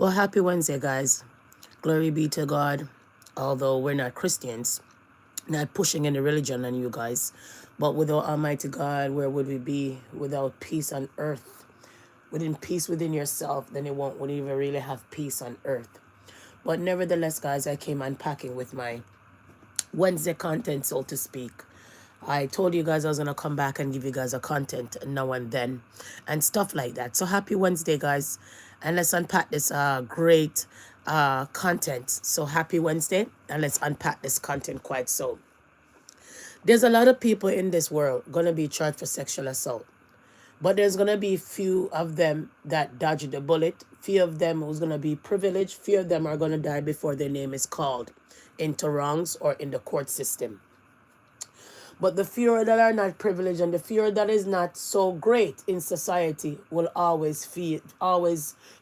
Well, happy Wednesday, guys. Glory be to God. Although we're not Christians, not pushing any religion on you guys, but without Almighty God, where would we be without peace on earth? Within peace within yourself, then it wouldn't even really have peace on earth. But nevertheless, guys, I came unpacking with my Wednesday content, so to speak. I told you guys I was going to come back and give you guys a content now and then and stuff like that. So happy Wednesday, guys. And let's unpack this great content. So happy Wednesday. And let's unpack this content quite so. There's a lot of people in this world going to be charged for sexual assault. But there's going to be few of them that dodge the bullet. Few of them who's going to be privileged. Few of them are going to die before their name is called into wrongs or in the court system. But the few that are not privileged and the few that is not so great in society will always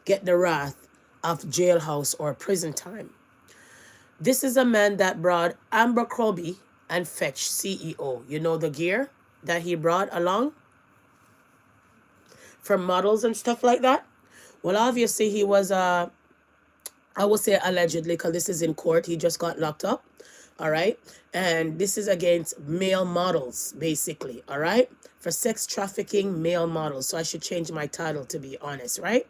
get the wrath of jailhouse or prison time. This is a man that brought Abercrombie and Fitch CEO. You know the gear that he brought along for models and stuff like that? Well, obviously he was, I would say allegedly, because this is in court. He just got locked up. All right. And this is against male models, basically. All right. For sex trafficking male models. So I should change my title, to be honest. Right.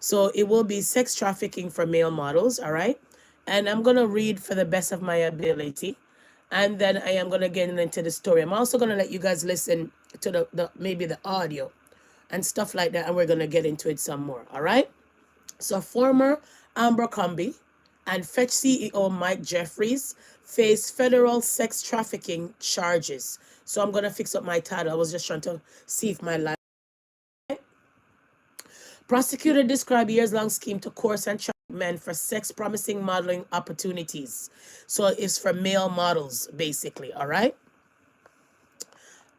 So it will be sex trafficking for male models. All right. And I'm going to read for the best of my ability. And then I am going to get into the story. I'm also going to let you guys listen to the maybe the audio and stuff like that. And we're going to get into it some more. All right. So former Abercrombie and Fitch CEO Mike Jeffries face federal sex trafficking charges. So I'm going to fix up my title. I was just trying to see if my life. Prosecutor described years-long scheme to coerce and traffic men for sex promising modeling opportunities. So it's for male models, basically. All right.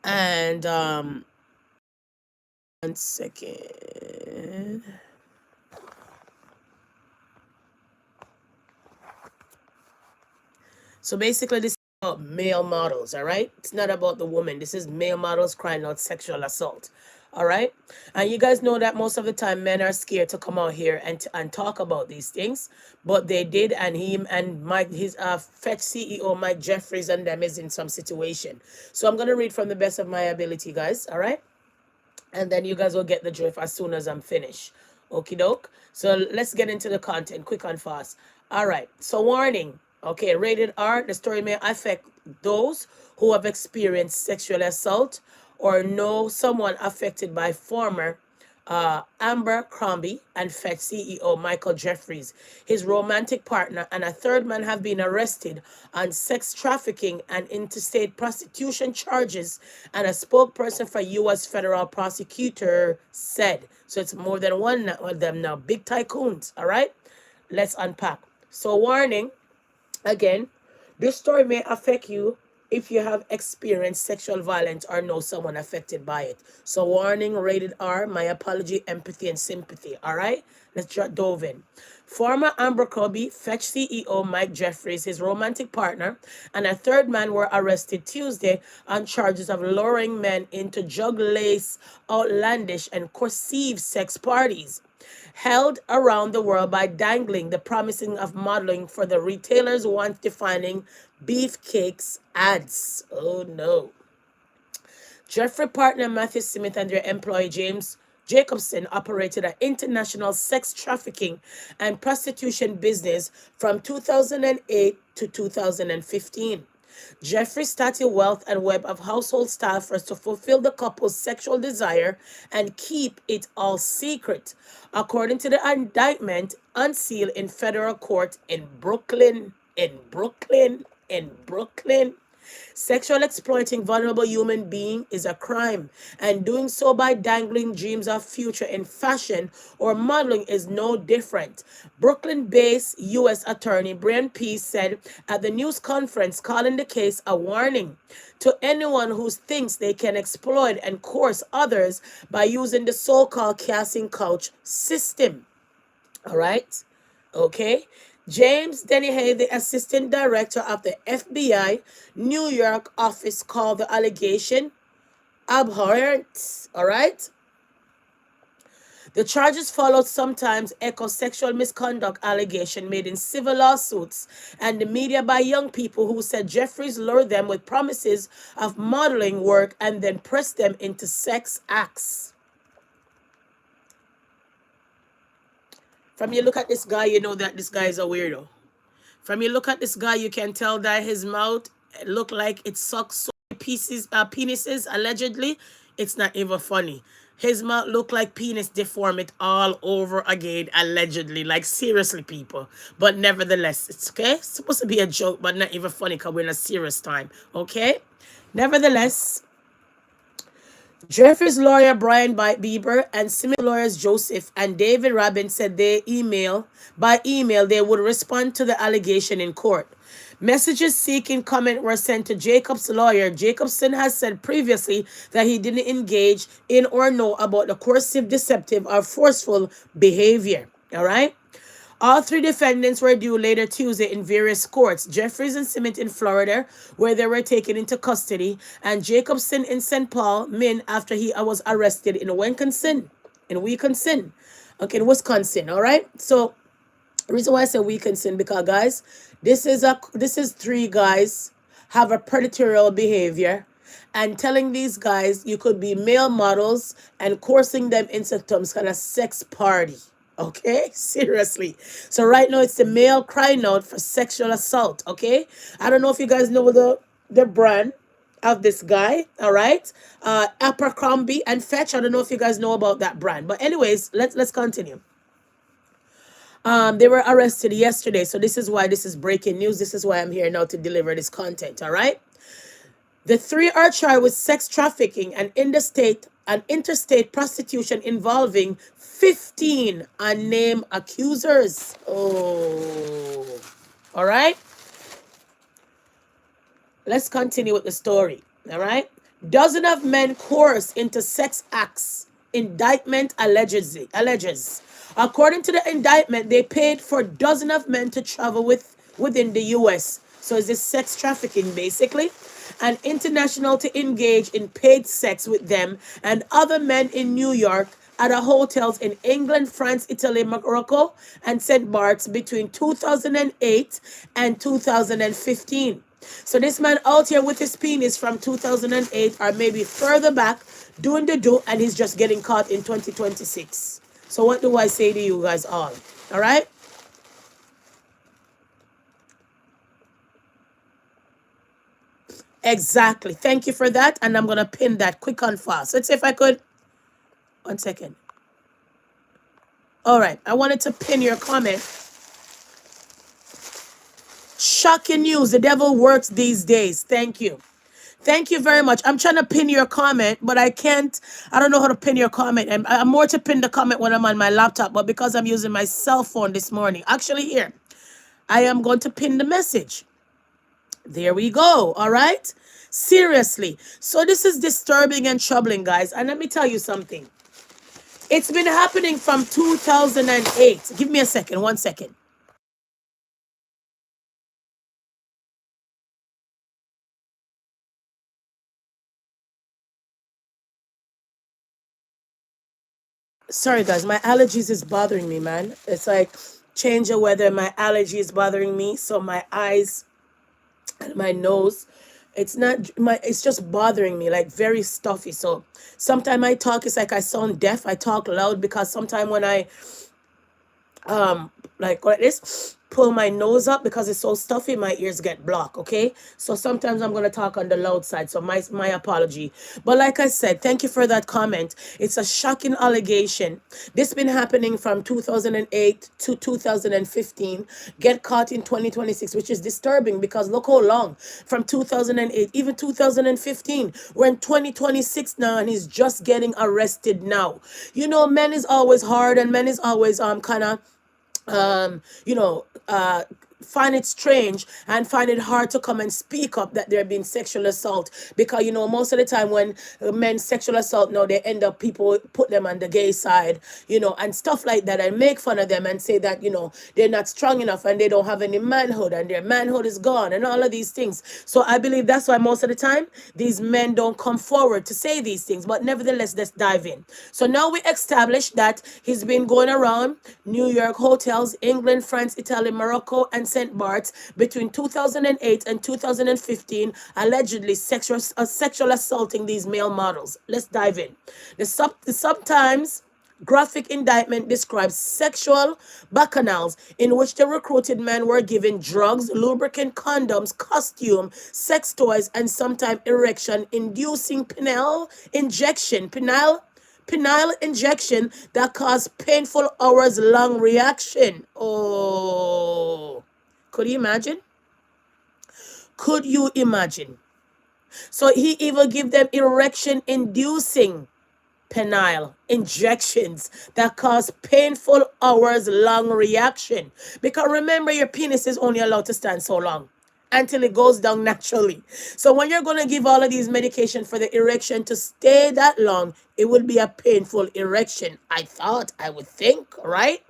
And 1 second. So basically, this is about male models, all right? It's not about the woman. This is male models crying out sexual assault, all right? And you guys know that most of the time men are scared to come out here and talk about these things, but they did, and him and his Fetch CEO Mike Jeffries and them is in some situation. So I'm gonna read from the best of my ability, guys, all right? And then you guys will get the drift as soon as I'm finished. Okie doke. So let's get into the content quick and fast. All right. So warning. Okay, rated R. The story may affect those who have experienced sexual assault or know someone affected by former Abercrombie and Fitch CEO Michael Jeffries, his romantic partner, and a third man have been arrested on sex trafficking and interstate prostitution charges, and a spokesperson for U.S. federal prosecutor said. So it's more than one of them now. Big tycoons, all right? Let's unpack. So warning, again, this story may affect you if you have experienced sexual violence or know someone affected by it. So warning, rated R, my apology, empathy, and sympathy. All right? Let's dove in. Former Abercrombie Fitch CEO Mike Jeffries, his romantic partner, and a third man were arrested Tuesday on charges of luring men into drug-laced, outlandish, and coercive sex parties held around the world by dangling the promising of modeling for the retailers once defining beefcakes ads. Oh no. Jeffrey partner Matthew Smith and their employee James Jacobson operated an international sex trafficking and prostitution business from 2008 to 2015. Jeffrey started Wealth and Web of household staffers to fulfill the couple's sexual desire and keep it all secret, according to the indictment unsealed in federal court in Brooklyn. Sexual exploiting vulnerable human being is a crime, and doing so by dangling dreams of future in fashion or modeling is no different. Brooklyn-based U.S. Attorney Brian Pease said at the news conference, calling the case a warning to anyone who thinks they can exploit and coerce others by using the so-called casting couch system. All right? Okay? James Dennehy, the assistant director of the FBI New York office, called the allegation abhorrent. All right. The charges followed sometimes echo sexual misconduct allegation made in civil lawsuits and the media by young people who said Jeffries lured them with promises of modeling work and then pressed them into sex acts. From you look at this guy, you know that this guy is a weirdo. From you look at this guy, you can tell that his mouth look like it sucks so many penises, allegedly. It's not even funny. His mouth look like penis deformed all over again, allegedly. Like, seriously, people. But nevertheless, it's okay. It's supposed to be a joke, but not even funny because we're in a serious time. Okay? Nevertheless, Jeffrey's lawyer Brian Bieber and Smith lawyers Joseph and David Rabin said by email they would respond to the allegation in court. Messages seeking comment were sent to Jacob's lawyer. Jacobson has said previously that he didn't engage in or know about the coercive, deceptive, or forceful behavior. All right? All three defendants were due later Tuesday in various courts. Jeffries and Simmet in Florida, where they were taken into custody, and Jacobson in St. Paul, Maine, after he was arrested in Wisconsin. Okay, in Wisconsin, all right? So, the reason why I say Wisconsin, because, guys, this is three guys have a predatory behavior and telling these guys you could be male models and coercing them into some kind of sex party. Okay, seriously. So right now it's the male crying out for sexual assault. Okay, I don't know if you guys know the brand of this guy. All right, Abercrombie and Fitch. I don't know if you guys know about that brand, but anyways, let's continue. They were arrested yesterday, so this is why this is breaking news. This is why I'm here now to deliver this content. All right. The three are charged with sex trafficking and interstate prostitution involving 15 unnamed accusers. Oh, all right. Let's continue with the story. All right. Dozens of men coerced into sex acts. Indictment alleges. According to the indictment, they paid for dozens of men to travel within the U.S. So is this sex trafficking basically? And international to engage in paid sex with them and other men in New York at hotels in England, France, Italy, Morocco, and St. Bart's between 2008 and 2015. So this man out here with his penis from 2008 or maybe further back doing the do, and he's just getting caught in 2026. So what do I say to you guys all? All right? Exactly. Thank you for that. And I'm going to pin that quick and fast. Let's see if I could. 1 second. All right. I wanted to pin your comment. Shocking news. The devil works these days. Thank you. Thank you very much. I'm trying to pin your comment, but I can't. I don't know how to pin your comment. And I'm more to pin the comment when I'm on my laptop, but because I'm using my cell phone this morning. Actually, here. I am going to pin the message. There we go. All right. Seriously. So this is disturbing and troubling, guys. And let me tell you something. It's been happening from 2008. Give me a second. 1 second. Sorry, guys. My allergies is bothering me, man. It's like change of weather. My allergy is bothering me. So my eyes and my nose, it's just bothering me, like very stuffy. So sometimes I talk, it's like I sound deaf. I talk loud because sometimes when I like this, pull my nose up because it's so stuffy, my ears get blocked. Okay, so sometimes I'm gonna talk on the loud side, so my apology. But like I said, thank you for that comment. It's a shocking allegation. This been happening from 2008 to 2015, get caught in 2026, which is disturbing because look how long from 2008 even 2015, we're in 2026 now and he's just getting arrested now. You know, men is always hard and men is always kind of you know, find it strange and find it hard to come and speak up that they're being sexual assault, because most of the time when men sexual assault, they end up, people put them on the gay side, and stuff like that, and make fun of them and say that they're not strong enough and they don't have any manhood and their manhood is gone and all of these things. So I believe that's why most of the time these men don't come forward to say these things. But nevertheless, let's dive in. So now we established that he's been going around New York hotels, England, France, Italy, Morocco, and St. Bart's between 2008 and 2015, allegedly sexual assaulting these male models. Let's dive in. The sometimes graphic indictment describes sexual bacchanals in which the recruited men were given drugs, lubricant, condoms, costume, sex toys, and sometimes erection inducing penile injection that caused painful hours long reaction. Oh, could you imagine? Could you imagine? So he even give them erection inducing penile injections that cause painful hours long reaction. Because remember, your penis is only allowed to stand so long until it goes down naturally. So when you're going to give all of these medication for the erection to stay that long, it will be a painful erection. I would think, right?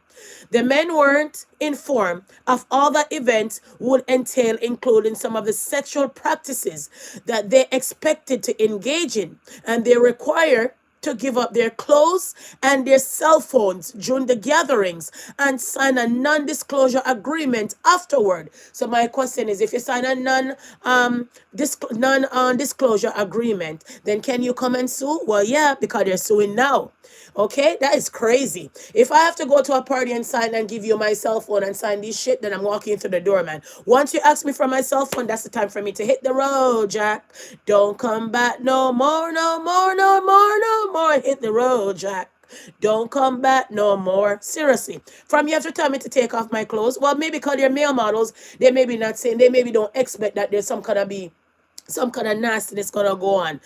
The men weren't informed of all the events would entail, including some of the sexual practices that they expected to engage in, and they require to give up their clothes and their cell phones during the gatherings and sign a non-disclosure agreement afterward. So my question is, if you sign a non-disclosure agreement, then can you come and sue? Well, yeah, because they're suing now. Okay, that is crazy. If I have to go to a party and sign and give you my cell phone and sign this shit, then I'm walking through the door, man. Once you ask me for my cell phone, that's the time for me to hit the road, Jack. Don't come back no more, no more, no more, no more. Hit the road, Jack. Don't come back no more. Seriously. From you have to tell me to take off my clothes. Well, maybe because they're male models, they maybe not saying, they maybe don't expect that there's some kind of nastiness gonna go on.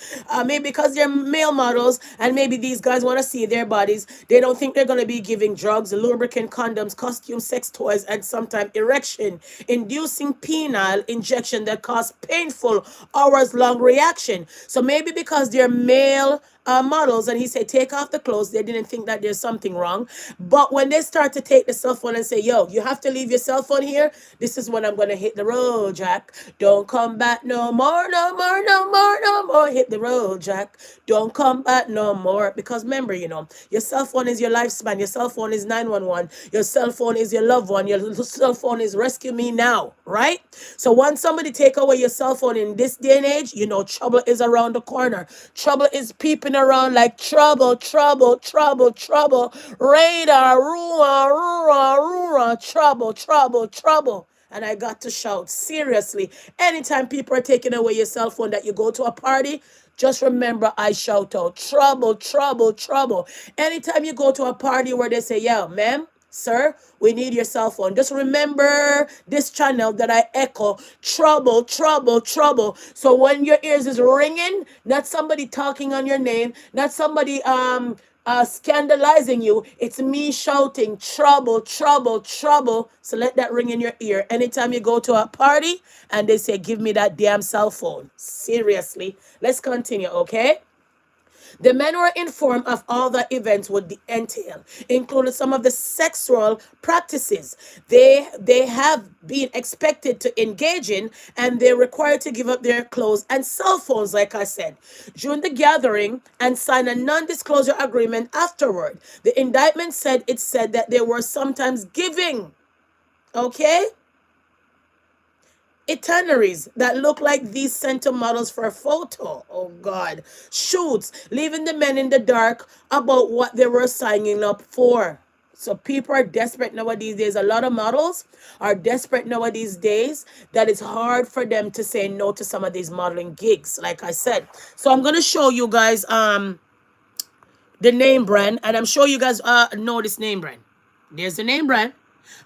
Maybe because they're male models and maybe these guys want to see their bodies, they don't think they're gonna be giving drugs, lubricant, condoms, costume, sex toys, and sometimes erection inducing penile injection that cause painful hours long reaction. So maybe because they're male models and he said take off the clothes, they didn't think that there's something wrong. But when they start to take the cell phone and say, yo, you have to leave your cell phone here, this is when I'm gonna hit the road, Jack. Don't come back no more, no more, no more, no more. Hit the road, Jack. Don't come back no more. Because remember, your cell phone is your lifespan. Your cell phone is 911. Your cell phone is your loved one. Your cell phone is rescue me now, right? So once somebody take away your cell phone in this day and age, trouble is around the corner. Trouble is peeping around like trouble, trouble, trouble, trouble. Radar, rua, rua, rua, trouble, trouble, trouble. And I got to shout, seriously, anytime people are taking away your cell phone that you go to a party, just remember I shout out, trouble, trouble, trouble. Anytime you go to a party where they say, yeah, ma'am, sir, we need your cell phone, just remember this channel that I echo, trouble, trouble, trouble. So when your ears is ringing, not somebody talking on your name, not somebody scandalizing you, it's me shouting trouble, trouble, trouble. So let that ring in your ear anytime you go to a party and they say give me that damn cell phone. Seriously. Let's continue, okay? The men were informed of all the events would entail, including some of the sexual practices they have been expected to engage in, and they're required to give up their clothes and cell phones, like I said, during the gathering and sign a non-disclosure agreement afterward. The indictment said that they were sometimes giving, okay, itineraries that look like these center models for a photo. Oh God. Shoots, leaving the men in the dark about what they were signing up for. So people are desperate nowadays days. A lot of models are desperate nowadays days that it's hard for them to say no to some of these modeling gigs, like I said. So I'm going to show you guys the name brand, and I'm sure you guys know this name brand. There's the name brand.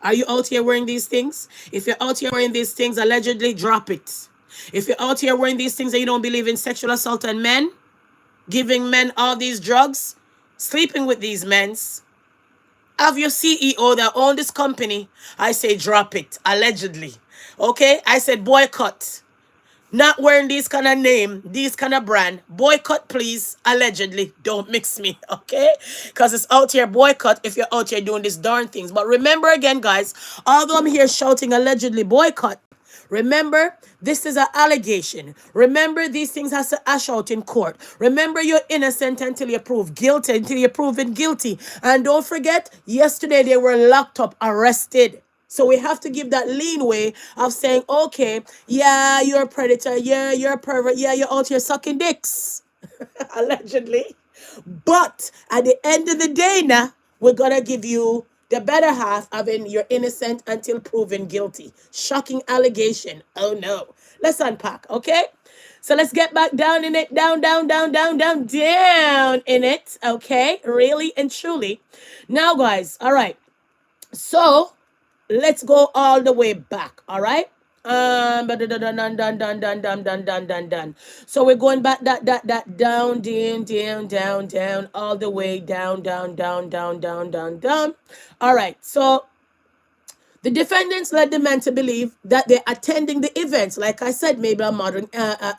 Are you out here wearing these things? If you're out here wearing these things, allegedly drop it. If you're out here wearing these things and you don't believe in sexual assault and men, giving men all these drugs, sleeping with these men, Of your CEO that own this company, I say drop it, allegedly. Okay? I said boycott. Not wearing these kind of name, these kind of brand. Boycott, please. Allegedly. Don't mix me, okay? Because it's out here boycott if you're out here doing these darn things. But remember again, guys, although I'm here shouting allegedly boycott, remember, this is an allegation. Remember, these things has to ash out in court. Remember, you're innocent until you're proved guilty, until you're proven guilty. And don't forget, yesterday they were locked up, arrested. So we have to give that leeway of saying, okay, yeah, you're a predator, yeah, you're a pervert, yeah, you're out here sucking dicks, allegedly. But at the end of the day now, we're gonna give you the better half of in you're innocent until proven guilty. Shocking allegation. Oh no. Let's unpack, okay? So let's get back down in it, down, down, down, down, down, down in it, okay? Really and truly. Now, guys, all right. So let's go all the way back, all right? But done. So we're going back that down, down, all the way down. All right. So the defendants led the men to believe that they're attending the events, like I said, maybe a modern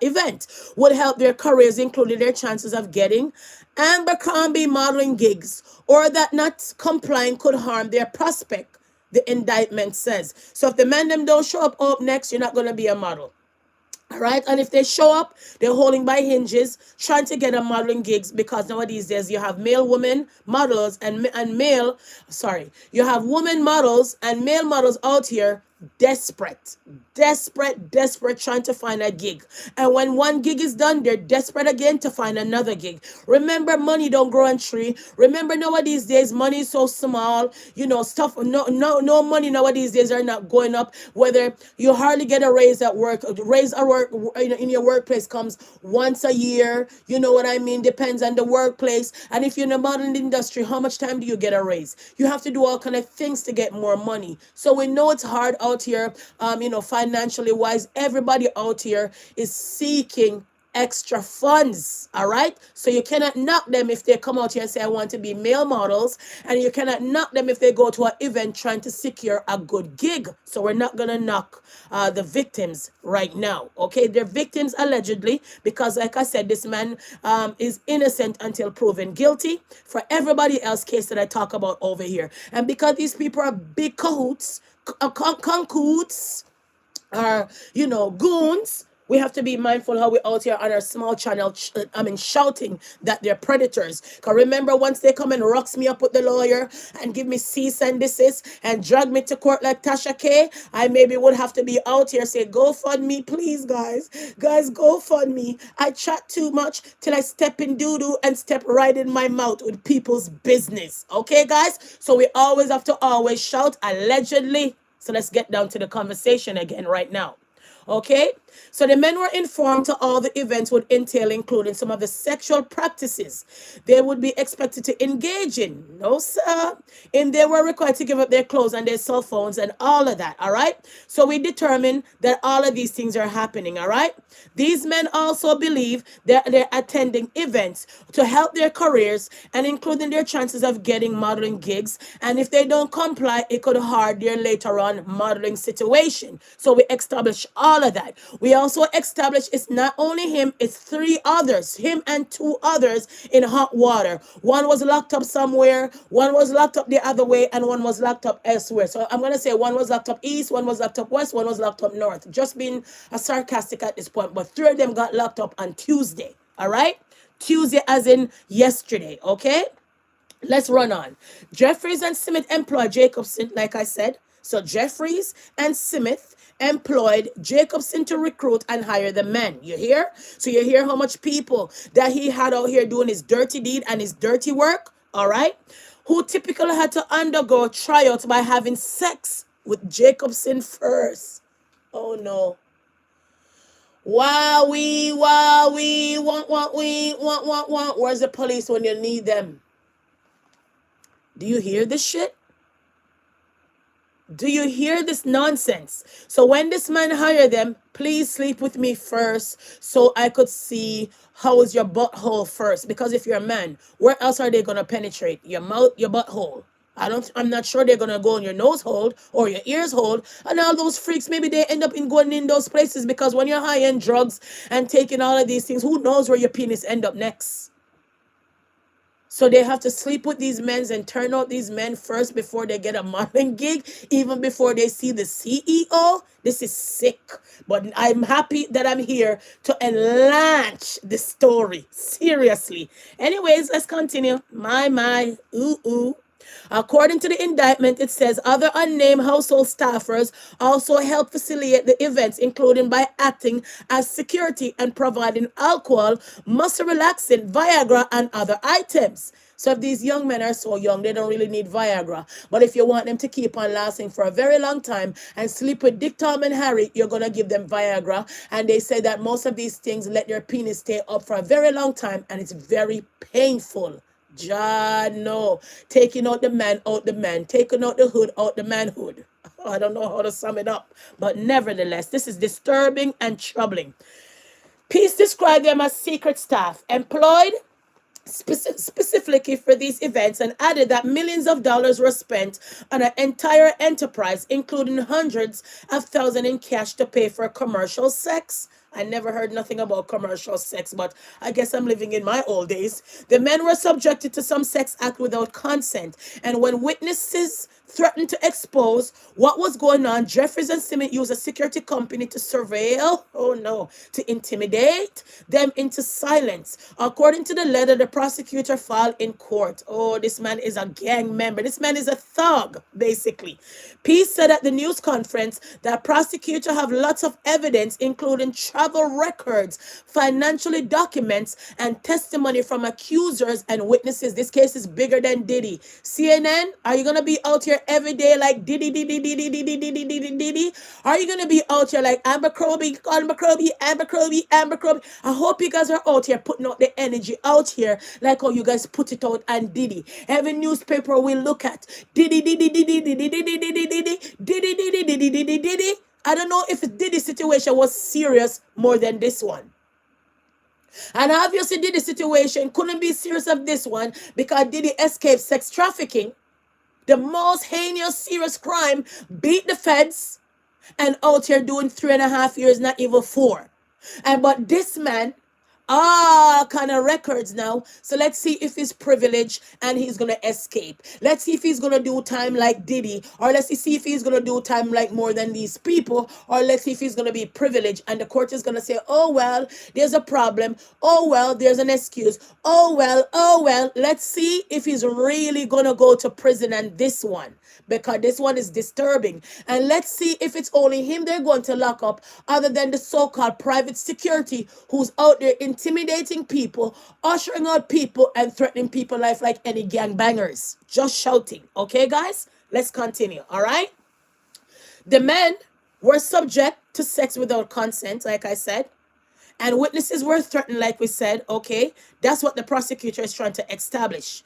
event, would help their careers, including their chances of getting Abercrombie modeling gigs, or that not complying could harm their prospect, the indictment says. So if the men them don't show up next, you're not going to be a model. All right, and if they show up, they're holding by hinges, trying to get a modeling gigs, because nowadays days you have male women models and male, sorry, you have women models and male models out here desperate trying to find a gig. And when one gig is done, they're desperate again to find another gig. Remember, money don't grow on tree. Remember, nowadays days money is so small, stuff, no money nowadays days are not going up. Whether you hardly get a raise at work, raise at work in your workplace comes once a year, you know what I mean? Depends on the workplace. And if you're in the modeling industry, how much time do you get a raise? You have to do all kind of things to get more money. So we know it's hard out here, financially wise. Everybody out here is seeking extra funds. All right, so you cannot knock them if they come out here and say I want to be male models, and you cannot knock them if they go to an event trying to secure a good gig. So we're not gonna knock the victims right now. Okay, they're victims allegedly, because like I said, this man is innocent until proven guilty for everybody else case that I talk about over here. And because these people are big cahoots, concoots, are goons, we have to be mindful how we out here on our small channel, shouting that they're predators. Because remember, once they come and rocks me up with the lawyer and give me cease and desist and drag me to court like Tasha K, I maybe would have to be out here say, go fund me, please, guys. Guys, go fund me. I chat too much till I step in doo-doo and step right in my mouth with people's business. Okay, guys? So we always have to always shout allegedly. So let's get down to the conversation again right now. Okay, so the men were informed to all the events would entail, including some of the sexual practices they would be expected to engage in. No, sir. And they were required to give up their clothes and their cell phones and all of that. All right. So we determined that all of these things are happening. All right. These men also believe that they're attending events to help their careers and including their chances of getting modeling gigs. And if they don't comply, it could hurt their later on modeling situation. So we established all of that. We also established it's not only him, it's three others, him and two others in hot water. One was locked up somewhere, one was locked up the other way, and one was locked up elsewhere. So I'm going to say one was locked up east, one was locked up west, one was locked up north. Just being a sarcastic at this point, but three of them got locked up on Tuesday. All right? Tuesday as in yesterday, okay? Let's run on. Jeffries and Smith employed Jacobson, like I said. So Jeffries and Smith employed Jacobson to recruit and hire the men. You hear? So you hear how much people that he had out here doing his dirty deed and his dirty work, all right? Who typically had to undergo tryouts by having sex with Jacobson first. Oh no. Wow, we, want. Where's the police when you need them? Do you hear this shit? Do you hear this nonsense? So when this man hired them, please sleep with me first so I could see how is your butthole first. Because if you're a man, where else are they going to penetrate? Your mouth, your butthole. I'm not sure they're gonna go on your nose hold or your ears hold. And all those freaks, maybe they end up in going in those places because when you're high end drugs and taking all of these things, who knows where your penis end up next? So they have to sleep with these men and turn out these men first before they get a modeling gig, even before they see the CEO. This is sick. But I'm happy that I'm here to enlarge the story. Seriously. Anyways, let's continue. My, ooh, ooh. According to the indictment, it says other unnamed household staffers also helped facilitate the events, including by acting as security and providing alcohol, muscle relaxant, Viagra, and other items. So if these young men are so young, they don't really need Viagra. But if you want them to keep on lasting for a very long time and sleep with Dick, Tom, and Harry, you're going to give them Viagra. And they say that most of these things let their penis stay up for a very long time, and it's very painful. John, no. Taking out the man, out the man. Taking out the hood, out the manhood. I don't know how to sum it up. But nevertheless, this is disturbing and troubling. Peace described them as secret staff, employed specifically for these events, and added that millions of dollars were spent on an entire enterprise, including hundreds of thousands in cash to pay for commercial sex. I never heard nothing about commercial sex, but I guess I'm living in my old days. The men were subjected to some sex act without consent, and when witnesses threatened to expose what was going on, Jeffries and Simmons used a security company to surveil, oh no, to intimidate them into silence. According to the letter the prosecutor filed in court, oh, this man is a gang member. This man is a thug, basically. Peace said at the news conference that prosecutor have lots of evidence, including travel records, financially documents, and testimony from accusers and witnesses. This case is bigger than Diddy. CNN, are you gonna be out here every day like Diddy, Diddy, Diddy, Diddy, Diddy, Diddy, Diddy? Are you gonna be out here like Abercrombie, Abercrombie, Abercrombie, Abercrombie? I hope you guys are out here putting out the energy out here like how you guys put it out and Diddy. Every newspaper we look at Diddy, Diddy, Diddy, Diddy, Diddy, Diddy, Diddy, Diddy, Diddy, Diddy, Diddy, Diddy. I don't know if Diddy's situation was serious more than this one. And obviously Diddy's situation couldn't be serious of this one because Diddy escaped sex trafficking, the most heinous serious crime, beat the feds, and out here doing 3.5 years, not even 4. And but this man, kind of records now. So let's see if he's privileged and he's gonna escape. Let's see if he's gonna do time like Diddy, or let's see if he's gonna do time like more than these people, or let's see if he's gonna be privileged and the court is gonna say, oh well, there's a problem. Oh well, there's an excuse. Oh well. Let's see if he's really gonna go to prison and this one. Because this one is disturbing. And let's see if it's only him they're going to lock up, other than the so-called private security who's out there intimidating people, ushering out people, and threatening people's life like any gangbangers. Just shouting. Okay, guys? Let's continue. All right? The men were subject to sex without consent, like I said. And witnesses were threatened, like we said. Okay? That's what the prosecutor is trying to establish.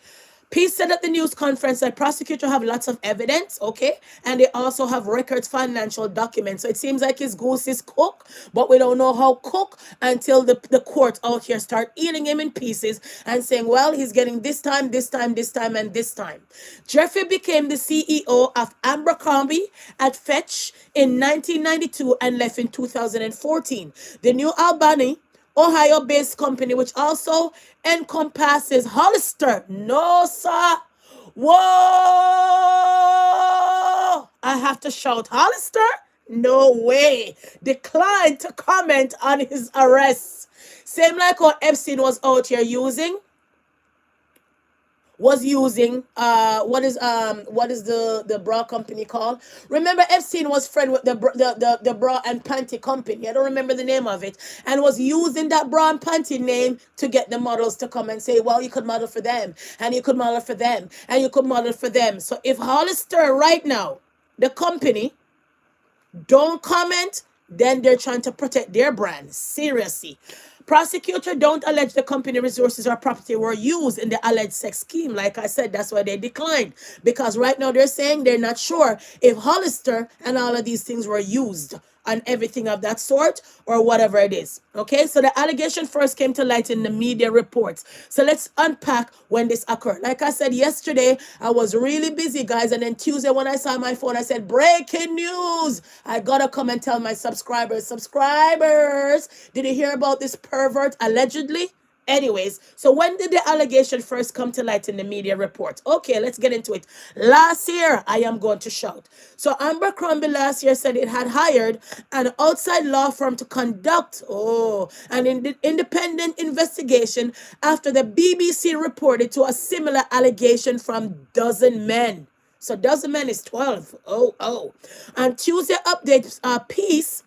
Peace said at the news conference that prosecutors have lots of evidence, okay? And they also have records, financial documents. So it seems like his goose is cooked, but we don't know how cooked until the court out here start eating him in pieces and saying, well, he's getting this time, and this time. Jeffrey became the CEO of Abercrombie at Fitch in 1992 and left in 2014. The New Albany, Ohio-based company, which also encompasses Hollister. No, sir. Whoa! I have to shout, Hollister? No way. Declined to comment on his arrest. Same like what Epstein was out here using. What is the bra company called? Remember, Epstein was friend with the bra and panty company. I don't remember the name of it, and was using that bra and panty name to get the models to come and say, well, you could model for them, and you could model for them, and you could model for them. So if Hollister right now, the company, don't comment, then they're trying to protect their brand. Seriously. Prosecutor don't allege the company resources or property were used in the alleged sex scheme. Like I said, that's why they declined. Because right now they're saying they're not sure if Hollister and all of these things were used. and everything of that sort, or whatever it is. Okay, so the allegation first came to light in the media reports. So let's unpack when this occurred. Like I said yesterday, I was really busy, guys, and then Tuesday when I saw my phone, I said, breaking news. I gotta come and tell my subscribers, did you hear about this pervert allegedly? Anyways, so when did the allegation first come to light in the media report? Okay, let's get into it. Last year, I am going to shout. So Abercrombie last year said it had hired an outside law firm to conduct an independent investigation after the BBC reported to a similar allegation from dozen men. So dozen men is 12. And Tuesday update piece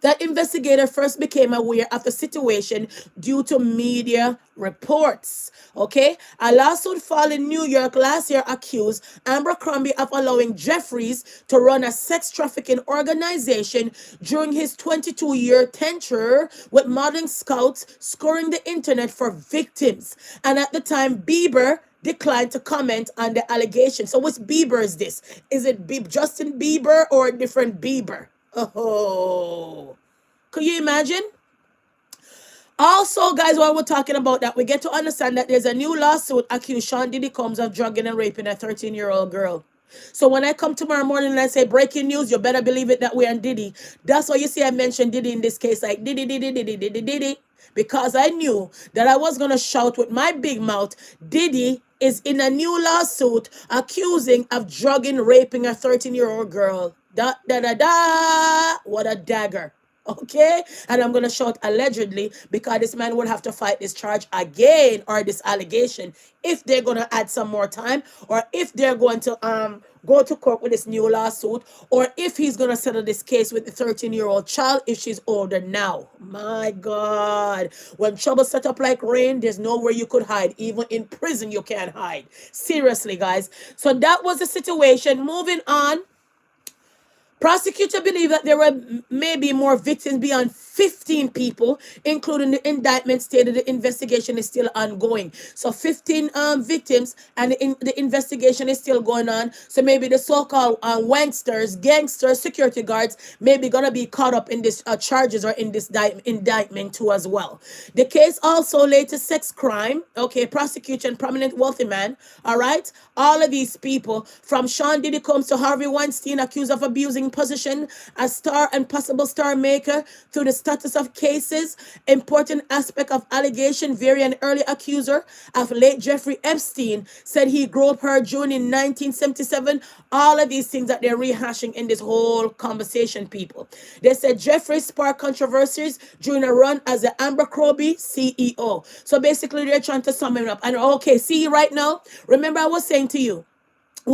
that investigator first became aware of the situation due to media reports. Okay, a lawsuit filed in New York last year accused Abercrombie of allowing Jeffries to run a sex trafficking organization during his 22-year tenure with modeling scouts scouring the internet for victims. And at the time, Bieber declined to comment on the allegation. So which Bieber is this? Is it Justin Bieber or a different Bieber? Oh, could you imagine? Also, guys, while we're talking about that, we get to understand that there's a new lawsuit accused Sean Diddy Combs of drugging and raping a 13-year-old girl. So when I come tomorrow morning and I say breaking news, you better believe it that we're on Diddy. That's why you see I mentioned Diddy in this case, like Diddy, Diddy, Diddy, Diddy, Diddy. Because I knew that I was going to shout with my big mouth, Diddy is in a new lawsuit accusing of drugging, raping a 13-year-old girl. Da, da, da, da. What a dagger. Okay, and I'm gonna shout allegedly because this man will have to fight this charge again or this allegation if they're gonna add some more time, or if they're going to go to court with this new lawsuit, or if he's gonna settle this case with the 13-year-old child if she's older now. My God, when trouble set up like rain, there's nowhere you could hide. Even in prison, you can't hide. Seriously, guys. So that was the situation. Moving on. Prosecutor believe that there were maybe more victims beyond 15 people, including the indictment stated the investigation is still ongoing. So 15 victims, and the investigation is still going on. So maybe the so-called wanksters, gangsters, security guards maybe gonna be caught up in this charges or in this indictment too as well. The case also led to sex crime. Okay, prosecution, prominent wealthy man. All right, all of these people from Sean Diddy Combs to Harvey Weinstein accused of abusing position as star and possible star maker through the status of cases. Important aspect of allegation, very an early accuser of late Jeffrey Epstein said he groped her June in 1977. All of these things that they're rehashing in this whole conversation, people. They said Jeffrey sparked controversies during a run as the Abercrombie CEO. So basically they're trying to sum him up. And okay, see right now, remember I was saying to you,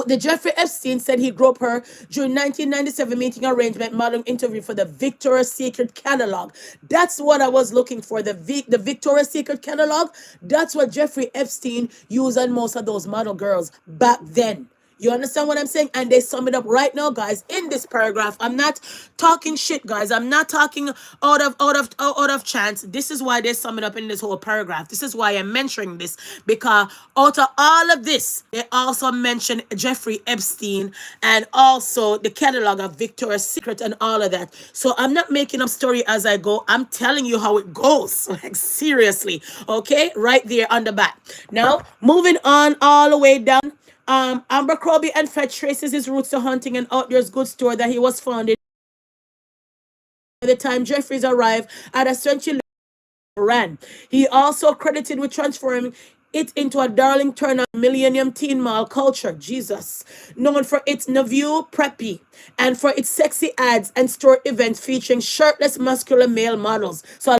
the Jeffrey Epstein said he groped her during 1997 meeting arrangement modeling interview for the Victoria's Secret catalog. That's what I was looking for, the Victoria's Secret catalog. That's what Jeffrey Epstein used on most of those model girls back then. You understand what I'm saying? And they sum it up right now, guys, in this paragraph. I'm not talking shit, guys. I'm not talking out of chance. This is why they sum it up in this whole paragraph. This is why I'm mentioning this, because out of all of this, they also mention Jeffrey Epstein and also the catalog of Victoria's Secret and all of that. So I'm not making up story as I go. I'm telling you how it goes. Like seriously, okay? Right there on the back. Now, moving on all the way down. Abercrombie and Fitch traces his roots to hunting an outdoors goods store that he was founded by the time Jeffries arrived at a century ran. He also credited with transforming it into a Darlington Millennium Teen Mall culture, Jesus, known for its Nauvoo preppy and for its sexy ads and store events featuring shirtless muscular male models. So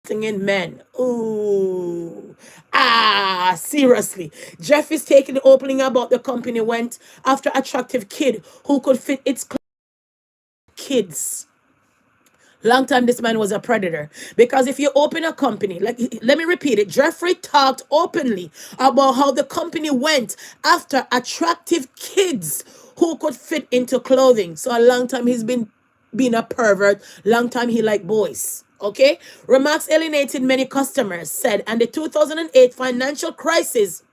in men. Ooh. Seriously. Jeff is taking the opening about the company went after attractive kid who could fit its kids. Long time this man was a predator. Because if you open a company, like let me repeat it, Jeffrey talked openly about how the company went after attractive kids who could fit into clothing. So a long time he's been a pervert. Long time he liked boys. Okay, remarks alienated many customers, said, and the 2008 financial crisis,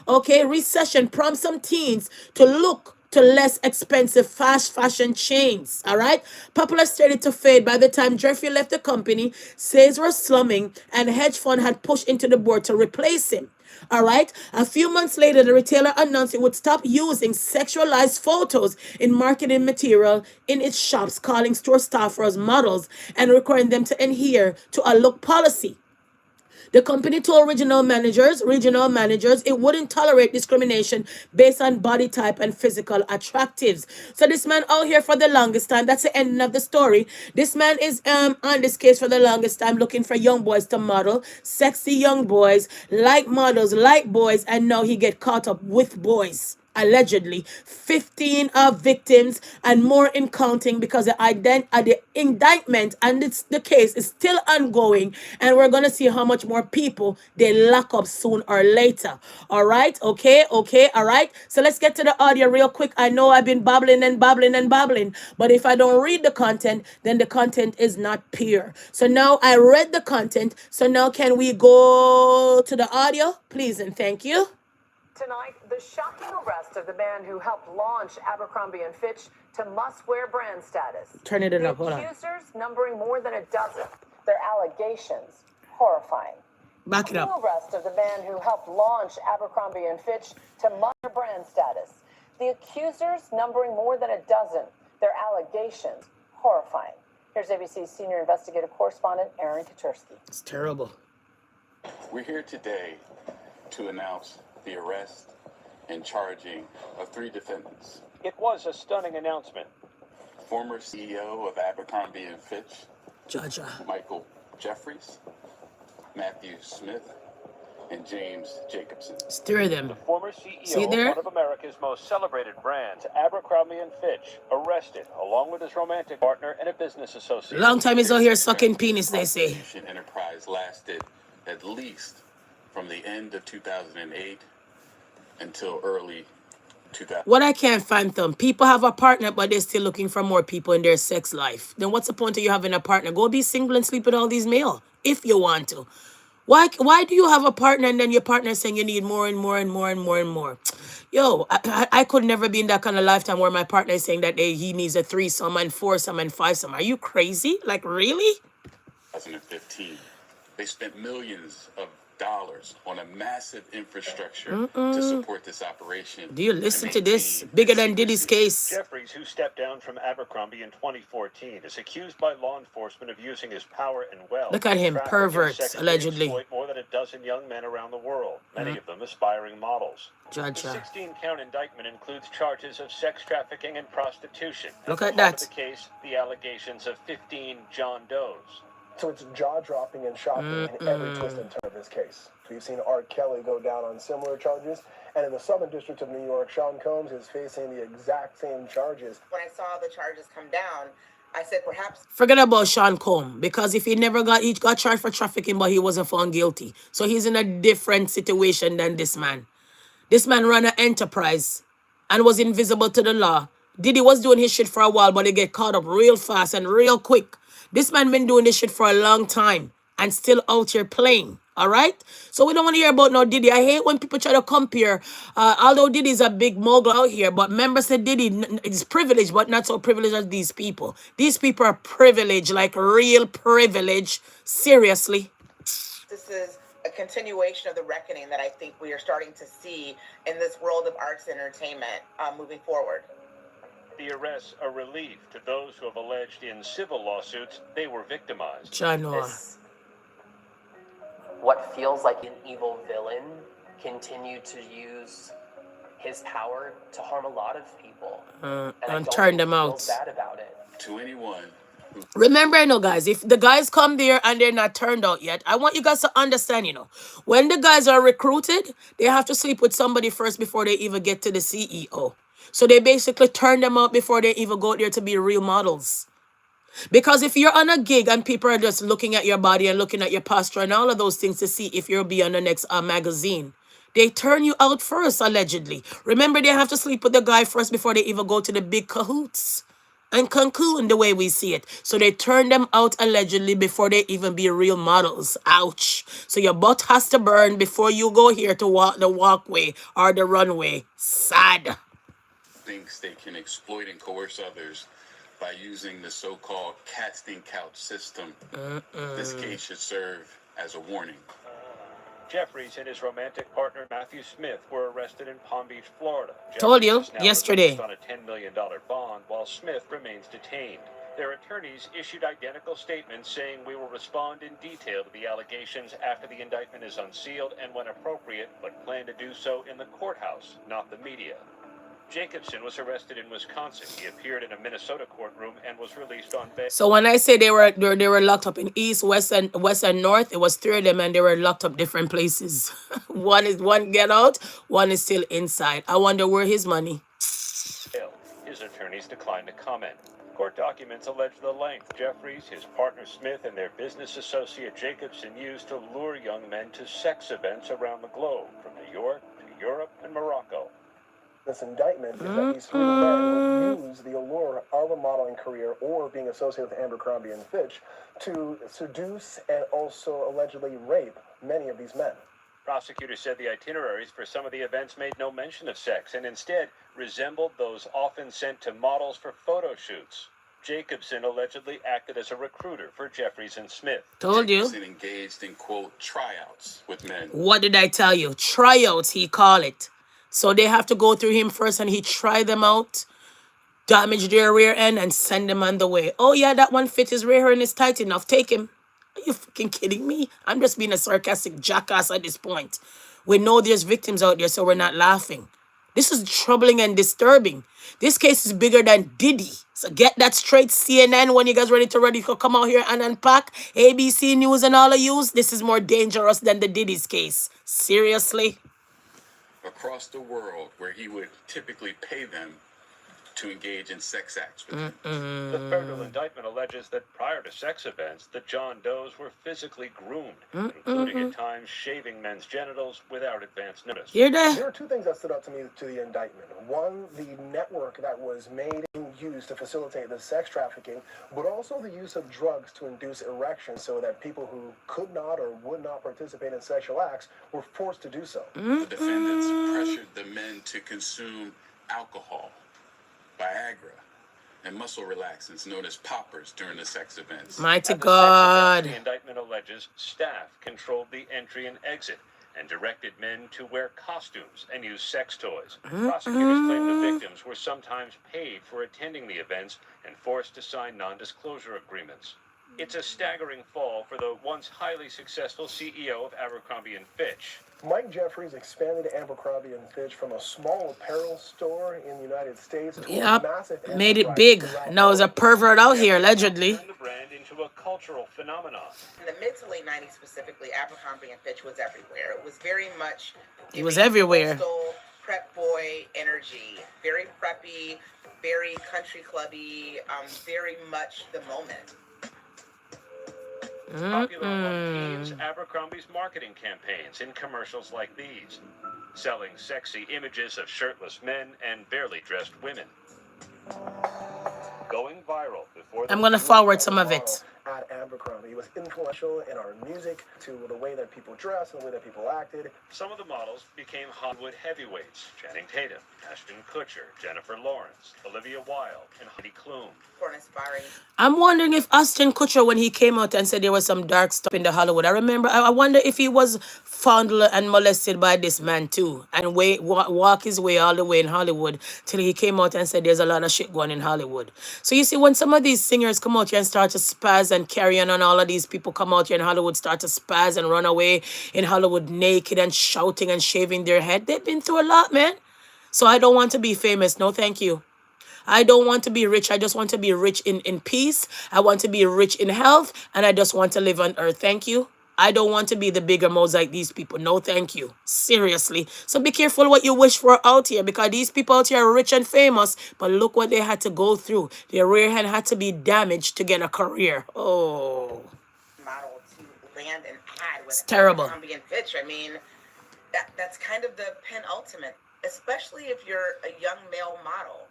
okay, recession prompted some teens to look to less expensive fast fashion chains. All right. Popular started to fade by the time Jeffrey left the company. Sales were slumming, and hedge fund had pushed into the board to replace him. All right. A few months later, the retailer announced it would stop using sexualized photos in marketing material in its shops, calling store staffers models and requiring them to adhere to a look policy. The company told regional managers, it wouldn't tolerate discrimination based on body type and physical attractives. So this man out here for the longest time, that's the ending of the story. This man is on this case for the longest time looking for young boys to model, sexy young boys, like models, like boys, and now he get caught up with boys. Allegedly 15 victims and more in counting, because the indictment and the case is still ongoing, and we're gonna see how much more people they lock up soon or later. All right, okay, all right. So let's get to the audio real quick. I know I've been babbling and babbling and babbling, but if I don't read the content, then the content is not pure. So now I read the content, so now can we go to the audio, please, and thank you. Tonight, the shocking arrest of the man who helped launch Abercrombie & Fitch to must-wear brand status. Turn it up, hold on. The accusers numbering more than a dozen. Their allegations horrifying. Back it up. The arrest of the man who helped launch Abercrombie & Fitch to must-wear brand status. The accusers numbering more than a dozen. Their allegations horrifying. Here's ABC's senior investigative correspondent, Aaron Katursky. It's terrible. We're here today to announce the arrest and charging of 3 defendants. It was a stunning announcement. Former CEO of Abercrombie & Fitch, Jaja. Michael Jeffries, Matthew Smith, and James Jacobson. Stir them. The former CEO See of there? one of America's most celebrated brands, Abercrombie & Fitch, arrested along with his romantic partner and a business associate. Long time he's out here sucking penis, they say. Enterprise lasted at least from the end of 2008 until early 2000. What I can't fathom, people have a partner, but they're still looking for more people in their sex life. Then what's the point of you having a partner? Go be single and sleep with all these male, if you want to. Why do you have a partner and then your partner saying you need more and more and more and more and more? Yo, I could never be in that kind of lifetime where my partner is saying that he needs a threesome and foursome and fivesome. Are you crazy? Like, really? 2015, they spent millions of dollars on a massive infrastructure to support this operation. Do you listen to this? Bigger than Diddy's case. Jeffries, who stepped down from Abercrombie in 2014, is accused by law enforcement of using his power and wealth. Look at him, traffic and perverts, sexually allegedly. exploit more than a dozen young men around the world, many of them aspiring models. The Jaja. 16-count indictment includes charges of sex trafficking and prostitution. Look As at part of that. the case, the allegations of 15 John Does. So it's jaw-dropping and shocking in every twist and turn of this case. We've seen R. Kelly go down on similar charges, and in the Southern District of New York, Sean Combs is facing the exact same charges. When I saw the charges come down, I said perhaps... Forget about Sean Combs, because if he got charged for trafficking, but he wasn't found guilty. So he's in a different situation than this man. This man ran an enterprise and was invisible to the law. Diddy was doing his shit for a while, but he get caught up real fast and real quick. This man been doing this shit for a long time and still out here playing. All right? So we don't want to hear about no Diddy. I hate when people try to compare. Although Diddy is a big mogul out here, but members said Diddy is privileged, but not so privileged as these people. These people are privileged, like real privilege. Seriously. This is a continuation of the reckoning that I think we are starting to see in this world of arts and entertainment moving forward. The arrests are relief to those who have alleged in civil lawsuits they were victimized. Chanoa. What feels like an evil villain continued to use his power to harm a lot of people. And turn them out. Bad about it. To anyone who... Remember, guys, if the guys come there and they're not turned out yet, I want you guys to understand, when the guys are recruited, they have to sleep with somebody first before they even get to the CEO. So they basically turn them out before they even go there to be real models. Because if you're on a gig and people are just looking at your body and looking at your posture and all of those things to see if you'll be on the next magazine, they turn you out first, allegedly. Remember, they have to sleep with the guy first before they even go to the big cahoots and Cancun, the way we see it. So they turn them out, allegedly, before they even be real models. Ouch. So your butt has to burn before you go here to walk the walkway or the runway. Sad. thinks they can exploit and coerce others by using the so-called casting couch system. This case should serve as a warning. Jeffries and his romantic partner Matthew Smith were arrested in Palm Beach, Florida. Told Jeffries you is now yesterday. released on a $10 million bond, while Smith remains detained. Their attorneys issued identical statements saying we will respond in detail to the allegations after the indictment is unsealed and when appropriate, but plan to do so in the courthouse, not the media. Jacobson was arrested in Wisconsin. He appeared in a Minnesota courtroom and was released on bail. So when I say they were locked up in east, west, and north, it was 3 of them, and they were locked up different places. one get out, one is still inside. I wonder where his money. His attorneys declined to comment. Court documents allege the length Jeffries, his partner Smith, and their business associate Jacobson used to lure young men to sex events around the globe, from New York to Europe and Morocco. This indictment is that these 3 men would use the allure of a modeling career or being associated with Abercrombie and Fitch to seduce and also allegedly rape many of these men. Prosecutors said the itineraries for some of the events made no mention of sex and instead resembled those often sent to models for photo shoots. Jacobson allegedly acted as a recruiter for Jeffries and Smith. Told you. Jacobson engaged in, quote, tryouts with men. What did I tell you? Tryouts, he call it. So they have to go through him first and he try them out, damage their rear end, and send them on the way. Oh yeah, that one fit his rear end is tight enough. Take him. Are you fucking kidding me? I'm just being a sarcastic jackass at this point. We know there's victims out there, so we're not laughing. This is troubling and disturbing. This case is bigger than Diddy. So get that straight, CNN, when you guys ready to come out here and unpack ABC News and all of yous. This is more dangerous than the Diddy's case. Seriously? Across the world, where he would typically pay them to engage in sex acts with him. The federal indictment alleges that prior to sex events, the John Does were physically groomed, including at times shaving men's genitals without advance notice. You're there. There are 2 things that stood out to me to the indictment. One, the network that was made and used to facilitate the sex trafficking, but also the use of drugs to induce erections so that people who could not or would not participate in sexual acts were forced to do so. The defendants pressured the men to consume alcohol, Viagra, and muscle relaxants known as poppers during the sex events. Mighty At the sex God. events, the indictment alleges staff controlled the entry and exit and directed men to wear costumes and use sex toys. Prosecutors claim the victims were sometimes paid for attending the events and forced to sign non-disclosure agreements. It's a staggering fall for the once highly successful CEO of Abercrombie & Fitch. Mike Jeffries expanded Abercrombie and Fitch from a small apparel store in the United States to a massive Made it enterprise big. throughout Now he's a pervert out here, Turned allegedly. the brand into a cultural phenomenon. In the mid to late 90s specifically, Abercrombie and Fitch was everywhere. It was very much He was giving everywhere. coastal prep boy energy. Very preppy, very country clubby, very much the moment. Popular among teens, Abercrombie's marketing campaigns in commercials like these, selling sexy images of shirtless men and barely dressed women. Going viral before I'm gonna forward some of it. At Abercrombie, he was influential in our music, to the way that people dressed and the way that people acted. Some of the models became Hollywood heavyweights: Channing Tatum, Ashton Kutcher, Jennifer Lawrence, Olivia Wilde, and Heidi Klum. For an aspiring I'm wondering if Ashton Kutcher, when he came out and said there was some dark stuff in the Hollywood, I wonder if he was fondled and molested by this man too, and walk his way all the way in Hollywood till he came out and said there's a lot of shit going in Hollywood. So you see, when some of these singers come out here and start to spaz and carry on, and all of these people come out here in Hollywood, start to spaz and run away in Hollywood naked and shouting and shaving their head, they've been through a lot, man. So I don't want to be famous. No, thank you. I don't want to be rich. I just want to be rich in peace. I want to be rich in health. And I just want to live on earth. Thank you. I don't want to be the bigger mouths like these people. No, thank you. Seriously. So be careful what you wish for out here, because these people out here are rich and famous. But look what they had to go through. Their rear end had to be damaged to get a career. Oh. model to land an ad with It's terrible. Abercrombie and Fitch. I mean, that's kind of the penultimate, especially if you're a young male model.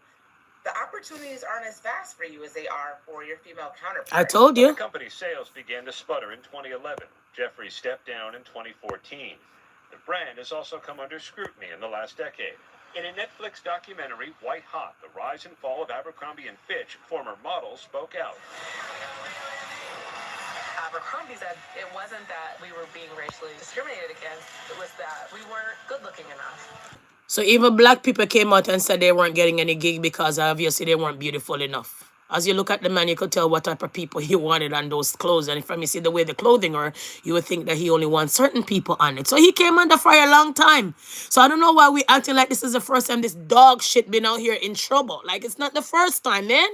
The opportunities aren't as vast for you as they are for your female counterparts. I told The you. company's sales began to sputter in 2011. Jeffrey stepped down in 2014. The brand has also come under scrutiny in the last decade. In a Netflix documentary, White Hot, The Rise and Fall of Abercrombie & Fitch, former models spoke out. Abercrombie said it wasn't that we were being racially discriminated against, it was that we weren't good looking enough. So even black people came out and said they weren't getting any gig because obviously they weren't beautiful enough. As you look at the man, you could tell what type of people he wanted on those clothes. And from you see the way the clothing are, you would think that he only wants certain people on it. So he came under fire a long time. So I don't know why we acting like this is the first time this dog shit been out here in trouble. Like, it's not the first time, man.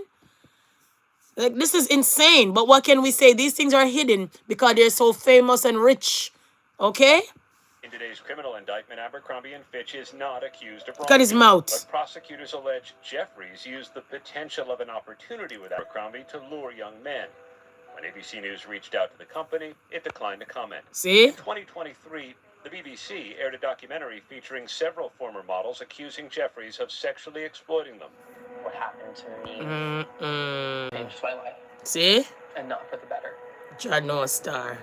Like, this is insane. But what can we say? These things are hidden because they're so famous and rich. Okay? In today's criminal indictment, Abercrombie & Fitch is not accused of Look at his wrongdoing, mouth. but prosecutors allege Jeffries used the potential of an opportunity with Abercrombie to lure young men. When ABC News reached out to the company, it declined to comment. See? In 2023, the BBC aired a documentary featuring several former models accusing Jeffries of sexually exploiting them. What happened to me changed my life, See? and not for the better. John no star.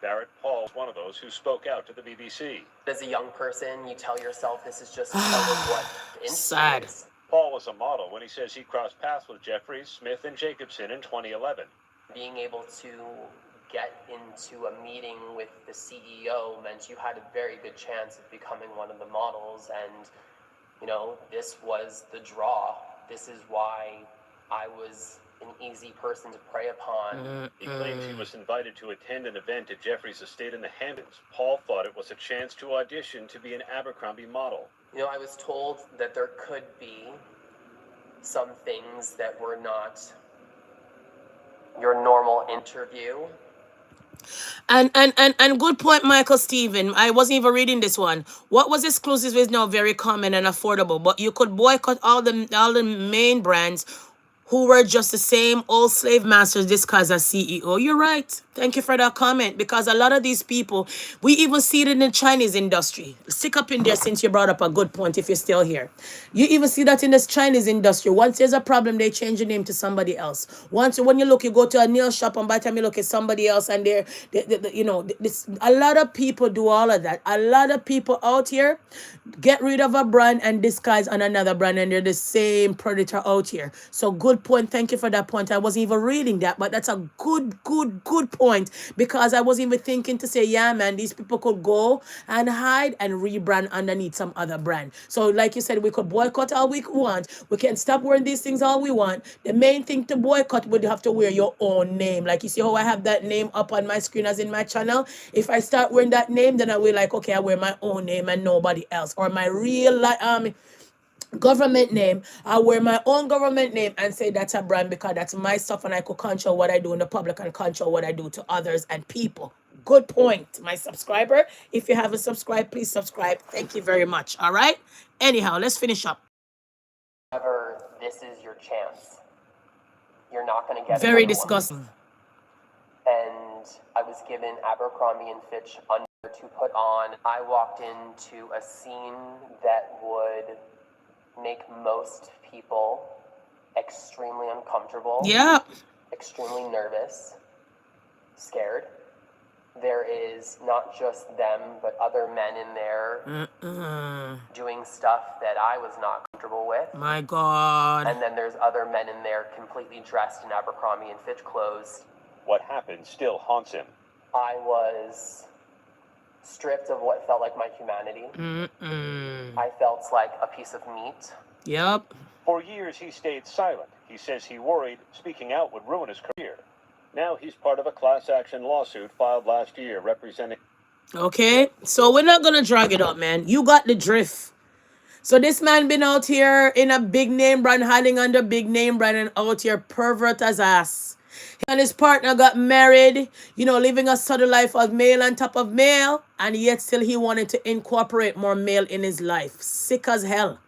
Barrett Paul is one of those who spoke out to the BBC. As a young person, you tell yourself this is just part of what the industry Sad. is. Paul was a model when he says he crossed paths with Jeffries, Smith, and Jacobson in 2011. Being able to get into a meeting with the CEO meant you had a very good chance of becoming one of the models, and you know, this was the draw. This is why I was an easy person to prey upon. He claims he was invited to attend an event at Jeffries' estate in the Hamptons. Paul thought it was a chance to audition to be an Abercrombie model. You know, I was told that there could be some things that were not your normal interview. And good point, Michael Steven. I wasn't even reading this one. What was exclusive is now very common and affordable, but you could boycott all the main brands who were just the same old slave masters disguised as CEO. You're right. Thank you for that comment, because a lot of these people, we even see it in the Chinese industry. Stick up in there since you brought up a good point if you're still here. You even see that in this Chinese industry. Once there's a problem, they change the name to somebody else. Once when you look, you go to a nail shop, and by the time you look at somebody else, and a lot of people do all of that. A lot of people out here get rid of a brand and disguise on another brand, and they're the same predator out here. So good point. Thank you for that point. I wasn't even reading that, but that's a good point, because I wasn't even thinking to say, yeah, man, these people could go and hide and rebrand underneath some other brand. So like you said, we could boycott all we want. We can stop wearing these things all we want. The main thing to boycott would have to wear your own name. Like you see how I have that name up on my screen as in my channel. If I start wearing that name, then I will like, okay, I wear my own name and nobody else, or my real government name. I wear my own government name and say that's a brand, because that's my stuff, and I could control what I do in the public and control what I do to others and people. Good point, my subscriber. If you haven't subscribed, please subscribe. Thank you very much. All right. Anyhow, let's finish up. However, this is your chance. You're not going to get Very another one. disgusting. And I was given Abercrombie & Fitch under to put on. I walked into a scene that would make most people extremely uncomfortable. Yeah. Extremely nervous, scared. There is not just them, but other men in there doing stuff that I was not comfortable with. My God. And then there's other men in there completely dressed in Abercrombie & Fitch clothes. What happened still haunts him. I was stripped of what felt like my humanity. I felt like a piece of meat. Yep. For years, he stayed silent. He says he worried speaking out would ruin his career. Now he's part of a class action lawsuit filed last year representing... Okay, so we're not gonna drag it up, man. You got the drift. So this man been out here in a big name brand, hiding under big name brand, and out here pervert as ass. He and his partner got married, living a subtle life of male on top of male, and yet still he wanted to incorporate more male in his life. Sick as hell.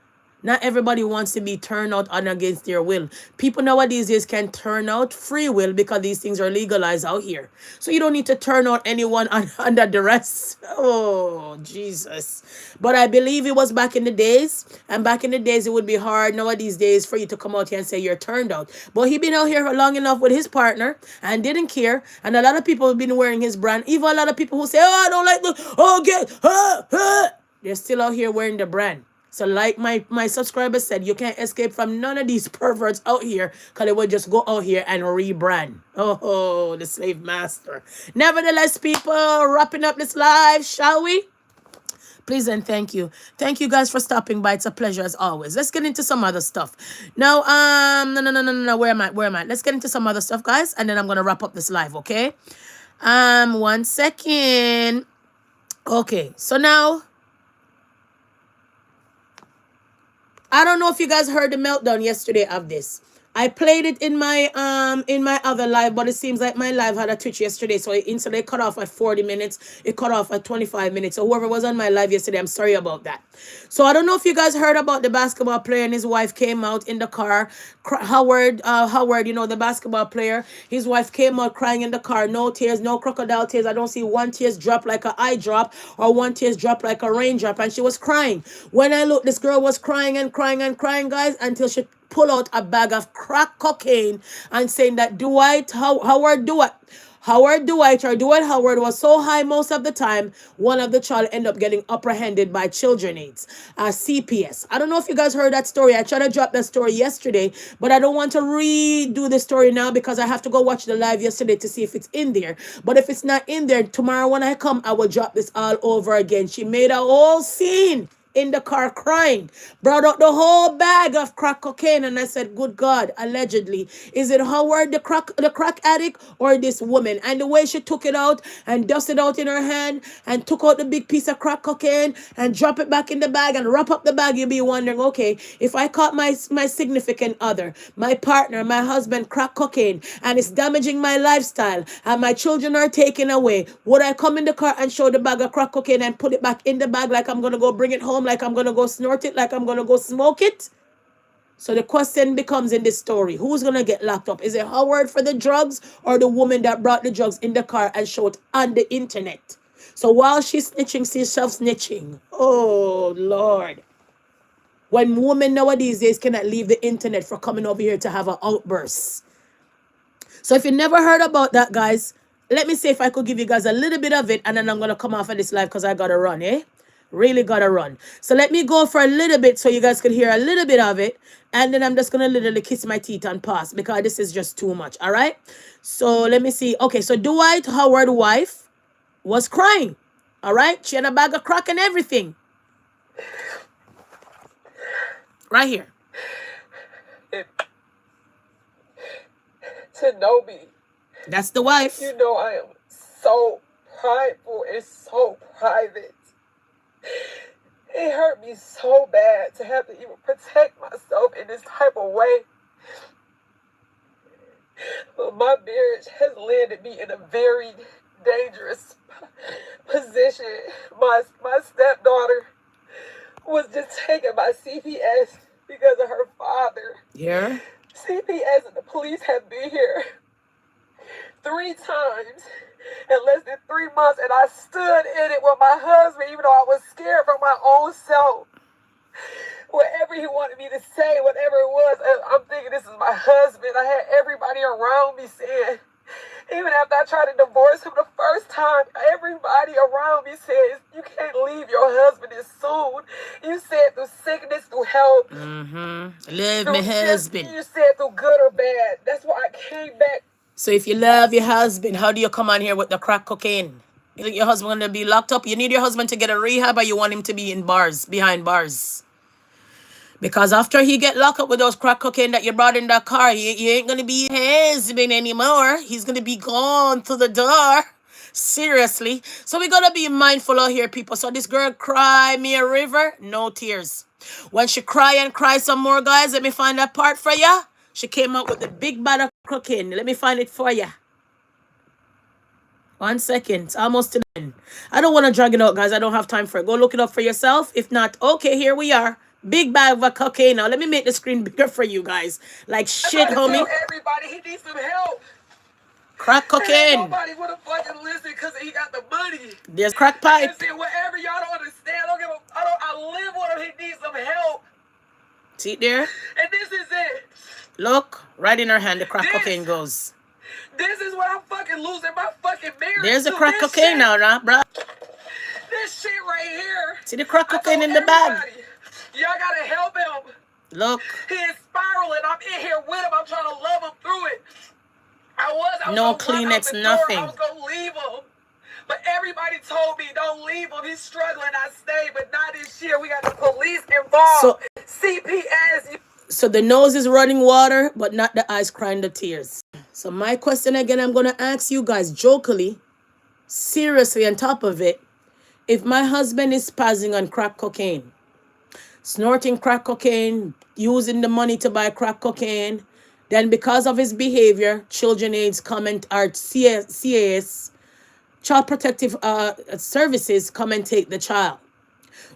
Not everybody wants to be turned out on against their will. People nowadays days can turn out free will because these things are legalized out here. So you don't need to turn out anyone under duress. Oh, Jesus. But I believe it was back in the days. And back in the days, it would be hard nowadays days for you to come out here and say you're turned out. But he been out here for long enough with his partner and didn't care. And a lot of people have been wearing his brand. Even a lot of people who say, oh, I don't like the, oh, get, they're still out here wearing the brand. So like my subscriber said, you can't escape from none of these perverts out here because they will just go out here and rebrand. Oh, the slave master. Nevertheless, people, wrapping up this live, shall we? Please and thank you. Thank you guys for stopping by. It's a pleasure as always. Let's get into some other stuff. Now, no. Where am I? Where am I? Let's get into some other stuff, guys, and then I'm gonna wrap up this live, okay? 1 second. Okay, so now I don't know if you guys heard the meltdown yesterday of this. I played it in my other live, but it seems like my live had a twitch yesterday, so it instantly cut off at 40 minutes. It cut off at 25 minutes. So whoever was on my live yesterday, I'm sorry about that. So I don't know if you guys heard about the basketball player and his wife came out in the car. Howard, you know, the basketball player, his wife came out crying in the car. No tears, no crocodile tears. I don't see one tears drop like an eye drop or one tears drop like a raindrop. And she was crying. When I looked, this girl was crying and crying and crying, guys, until she pull out a bag of crack cocaine and saying that Dwight Howard was so high most of the time, one of the child ended up getting apprehended by children aids, CPS. I don't know if you guys heard that story. I tried to drop that story yesterday, but I don't want to redo the story now because I have to go watch the live yesterday to see if it's in there. But if it's not in there, tomorrow when I come, I will drop this all over again. She made a whole scene in the car crying, brought out the whole bag of crack cocaine, and I said, good God, allegedly, is it Howard the crack addict or this woman? And the way she took it out and dusted out in her hand and took out the big piece of crack cocaine and drop it back in the bag and wrap up the bag, you'll be wondering, okay, if I caught my significant other, my partner, my husband crack cocaine and it's damaging my lifestyle and my children are taken away, would I come in the car and show the bag of crack cocaine and put it back in the bag like I'm gonna go bring it home, like I'm gonna go snort it, like I'm gonna go smoke it? So the question becomes in this story, who's gonna get locked up? Is it Howard for the drugs or the woman that brought the drugs in the car and showed it on the internet? So while she's snitching, she's self-snitching. Oh Lord. When women nowadays days cannot leave the internet for coming over here to have an outburst. So if you never heard about that, guys, let me see if I could give you guys a little bit of it, and then I'm gonna come off of this live because I gotta run, really gotta run. So let me go for a little bit so you guys could hear a little bit of it, and then I'm just gonna literally kiss my teeth and pass because this is just too much. All right, so let me see. Okay, so Dwight Howard's wife was crying. All right, she had a bag of crack and everything right here. To know me, That's the wife. you know I am so prideful and so private. It hurt me so bad to have to even protect myself in this type of way. But my marriage has landed me in a very dangerous position. My stepdaughter was just taken by CPS because of her father. Yeah. CPS and the police have been here 3 times in less than 3 months, and I stood in it with my husband, even though I was scared for my own self. Whatever he wanted me to say, whatever it was, I'm thinking this is my husband. I had everybody around me saying, even after I tried to divorce him the first time, everybody around me says, you can't leave your husband this soon. You said through sickness, through health. Love my husband. You said through good or bad. That's why I came back. So if you love your husband, how do you come on here with the crack cocaine? You think your husband gonna be locked up? You need your husband to get a rehab, or you want him to be in bars, behind bars? Because after he get locked up with those crack cocaine that you brought in that car, he ain't gonna be your husband anymore. He's gonna be gone to the door. Seriously. So we gotta be mindful out here, people. So this girl cry me a river, no tears. When she cry and cry some more, guys, let me find that part for ya. She came out with the big bag of cocaine. Let me find it for ya. 1 second. It's almost to the end. I don't want to drag it out, guys. I don't have time for it. Go look it up for yourself. If not, okay, here we are. Big bag of cocaine. Now let me make the screen bigger for you guys. Like I shit, tried to homie. tell everybody he needs some help. Crack And ain't cocaine. nobody would have fucking listened because he got the money. There's crack I can pipe. see whatever y'all don't understand. I live with him. He needs some help. See it there? And this is it. Look, right in her hand, the crack cocaine goes. This is what I'm fucking losing my fucking marriage. There's the to. crack This cocaine shit, now, nah, bruh. This shit right here. See the crack I cocaine told in the bag. everybody, y'all gotta help him. Look. He is spiraling. I'm in here with him. I'm trying to love him through it. I was No gonna run out Kleenex, the nothing. door. I was gonna leave him. But everybody told me, don't leave him. He's struggling. I stayed, but not this year. We got the police involved. So, CPS. so the nose is running water, but not the eyes crying the tears. So my question again, I'm going to ask you guys jokingly, seriously on top of it, if my husband is spazzing on crack cocaine, snorting crack cocaine, using the money to buy crack cocaine, then because of his behavior, Children Aids comment or CAS, Child Protective Services come and take the child.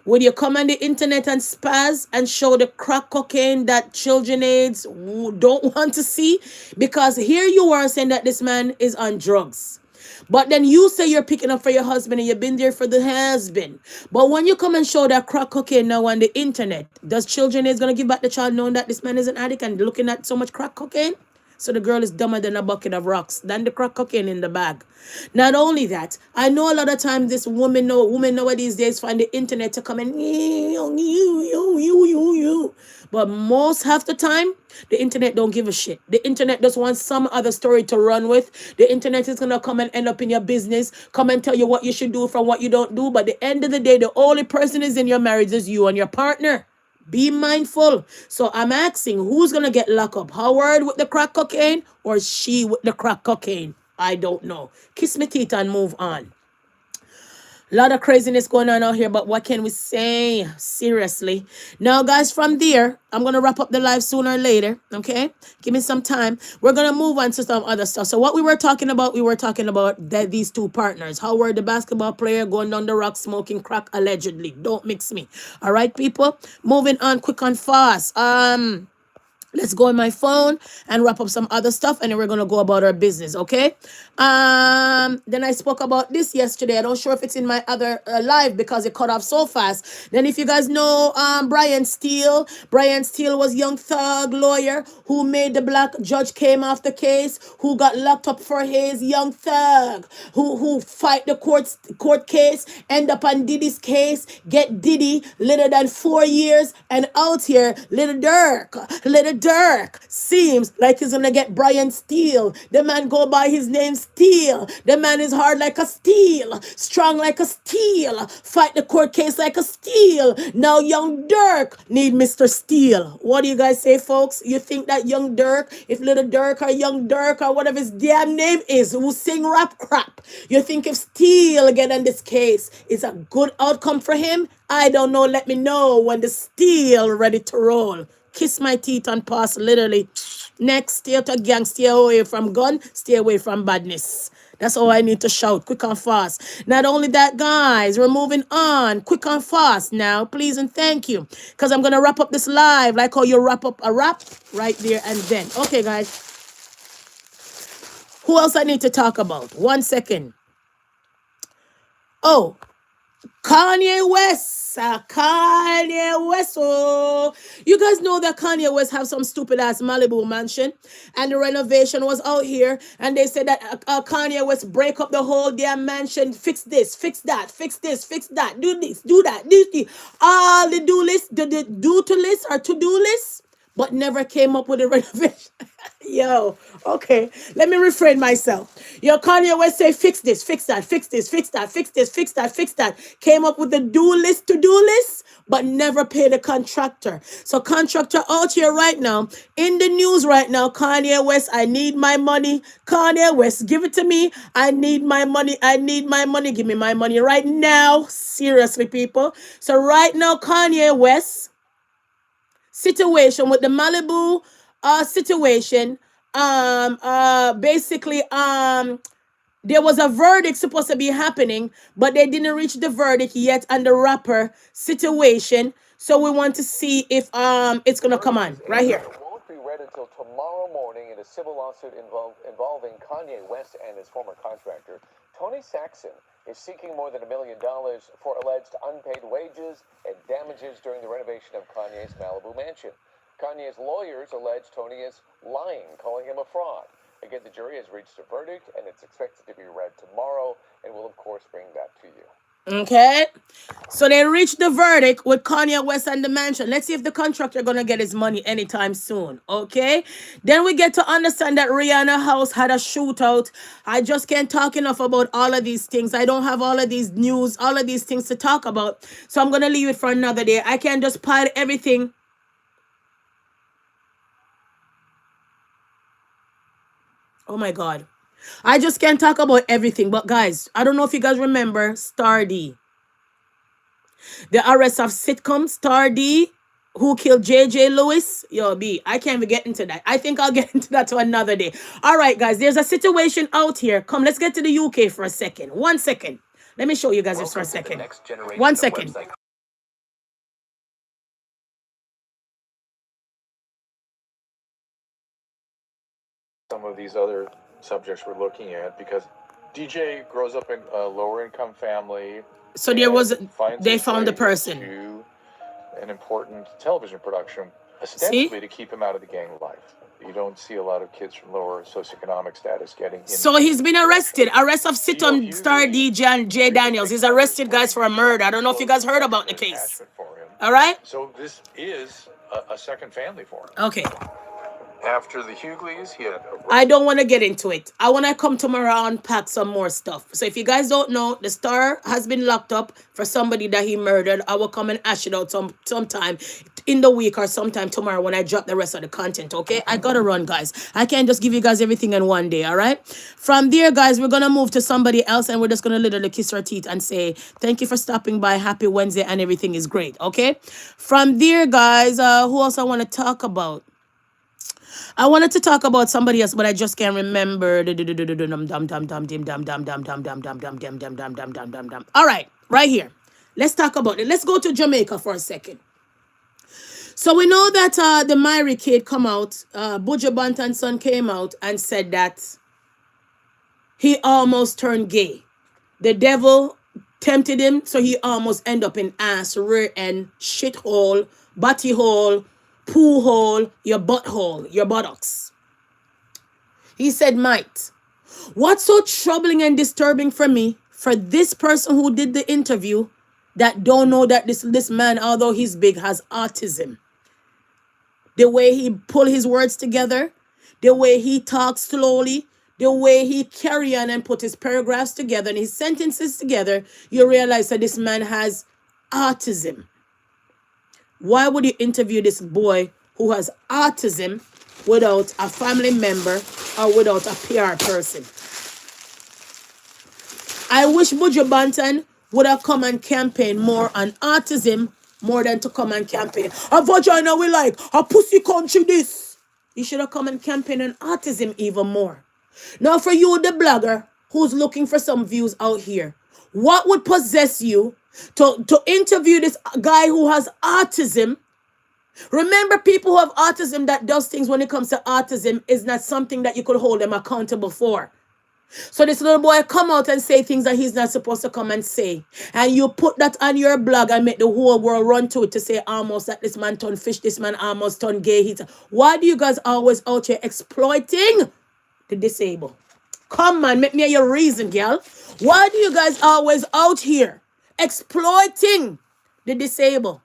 Would you come on the internet and spaz and show the crack cocaine that Children Aids don't want to see? Because here you are saying that this man is on drugs. But then you say you're picking up for your husband and you've been there for the husband. But when you come and show that crack cocaine now on the internet, does Children Aids going to give back the child knowing that this man is an addict and looking at so much crack cocaine? So the girl is dumber than a bucket of rocks, than the crack cocaine in the bag. Not only that, I know a lot of times this women nowadays days find the internet to come and you. But most half the time, the internet don't give a shit. The internet just wants some other story to run with. The internet is gonna come and end up in your business, come and tell you what you should do from what you don't do. But at the end of the day, the only person is in your marriage is you and your partner. Be mindful. So I'm asking, who's going to get locked up? Howard with the crack cocaine or she with the crack cocaine? I don't know. Kiss me teeth and move on. A lot of craziness going on out here, but what can we say? Seriously. Now, guys, from there, I'm going to wrap up the live sooner or later, okay? Give me some time. We're going to move on to some other stuff. So what we were talking about these two partners. Howard, the basketball player, going down the rock, smoking crack, allegedly. Don't mix me. All right, people? Moving on quick and fast. Let's go on my phone and wrap up some other stuff, and then we're gonna go about our business, okay? Then I spoke about this yesterday. I don't sure if it's in my other live because it cut off so fast. Then if you guys know Brian Steele was young thug lawyer who made the black judge came off the case, who got locked up for his young thug, who fight the court case, end up on Diddy's case, get Diddy little than 4 years, and out here, little Dirk seems like he's gonna get Brian Steele. The man go by his name Steele. The man is hard like a steel, strong like a steel, fight the court case like a steel. Now young Dirk need Mr. Steele. What do you guys say, folks? You think that young Dirk, if little Dirk or young Dirk or whatever his damn name is, who sing rap crap, you think if Steele get in this case, is a good outcome for him? I don't know. Let me know when the Steele ready to roll. Kiss my teeth and pass, literally. Next, stay out of gang, stay away from gun, stay away from badness. That's all I need to shout, quick and fast. Not only that, guys, we're moving on, quick and fast now, please and thank you. Because I'm going to wrap up this live like how you wrap up a rap right there and then. Okay, guys. Who else I need to talk about? 1 second. Oh, Kanye West. Kanye West. Oh, you guys know that Kanye West have some stupid ass Malibu mansion, and the renovation was out here, and they said that Kanye West break up the whole damn mansion, fix this, fix that, fix this, fix that, do this, do that, do this. All the do list, the do to list or to do list, but never came up with a renovation. Yo, okay, let me refrain myself. Yo, Kanye West say fix this, fix that, fix this, fix that, fix this, fix that, fix that. Came up with the do list to do list, but never paid a contractor. So contractor out here right now, in the news right now, Kanye West, I need my money. Kanye West, give it to me. I need my money. I need my money. Give me my money right now. Seriously, people. So right now, Kanye West situation with the Malibu situation, basically there was a verdict supposed to be happening, but they didn't reach the verdict yet on the rapper situation. So we want to see if it's gonna come on right here. Won't be read until tomorrow morning in a civil lawsuit involving Kanye West and his former contractor. Tony Saxon is seeking more than $1 million for alleged unpaid wages and damages during the renovation of Kanye's Malibu mansion. Kanye's lawyers allege Tony is lying, calling him a fraud. Again, the jury has reached a verdict, and it's expected to be read tomorrow, and we'll, of course, bring that to you. Okay, so they reached the verdict with Kanye West and the mansion. Let's see if the contractor gonna get his money anytime soon. Okay, then we get to understand that Rihanna house had a shootout. I just can't talk enough about all of these things. I don't have all of these news, all of these things to talk about, so I'm gonna leave it for another day. I can't just pile everything. Oh my God. I just can't talk about everything. But guys, I don't know if you guys remember Star D. The arrest of sitcom Star D, who killed JJ Lewis. Yo, B, I can't even get into that. I think I'll get into that to another day. All right, guys, there's a situation out here. Come, let's get to the UK for a second. 1 second. Let me show you guys this for a second. 1 second. Some of these other subjects we're looking at, because DJ grows up in a lower income family. So there was, they found the person. To an important television production, ostensibly to keep him out of the gang life. You don't see a lot of kids from lower socioeconomic status getting. So he's been arrested. Arrest of sitcom star DJ and Jay Daniels. He's arrested, guys, for a murder. I don't know if you guys heard about the case. All right. So this is a second family for him. Okay. After the Hughleys, he had. I don't want to get into it. I want to come tomorrow and pack some more stuff. So if you guys don't know, the star has been locked up for somebody that he murdered. I will come and ash it out sometime in the week or sometime tomorrow when I drop the rest of the content, okay? I gotta run, guys. I can't just give you guys everything in one day, all right? From there, guys, we're gonna move to somebody else and we're just gonna literally kiss our teeth and say, thank you for stopping by. Happy Wednesday and everything is great, okay? From there, guys, who else I want to talk about? I wanted to talk about somebody else, but I just can't remember. All right, right here. Let's talk about it. Let's go to Jamaica for a second. So we know that the Myri kid come out, Buju Banton's son came out and said that he almost turned gay. The devil tempted him, so he almost end up in ass, rear end, shithole, butty hole, poo hole, your butthole, your buttocks. He said, mate, what's so troubling and disturbing for me, for this person who did the interview, that don't know that this man, although he's big, has autism. The way he pull his words together, the way he talks slowly, the way he carry on and put his paragraphs together and his sentences together, you realize that this man has autism. Why would you interview this boy who has autism without a family member or without a PR person? I wish Buju Banton would have come and campaign more on autism more than to come and campaign. A vagina we like, a pussy country this. You should have come and campaign on autism even more. Now for you, the blogger who's looking for some views out here, what would possess you to interview this guy who has autism? Remember, people who have autism that does things when it comes to autism is not something that you could hold them accountable for. So this little boy come out and say things that he's not supposed to come and say. And you put that on your blog and make the whole world run to it to say almost that this man turned fish, this man almost turned gay. Why do you guys always out here exploiting the disabled? Come on, make me your reason, girl. Why do you guys always out here exploiting the disabled?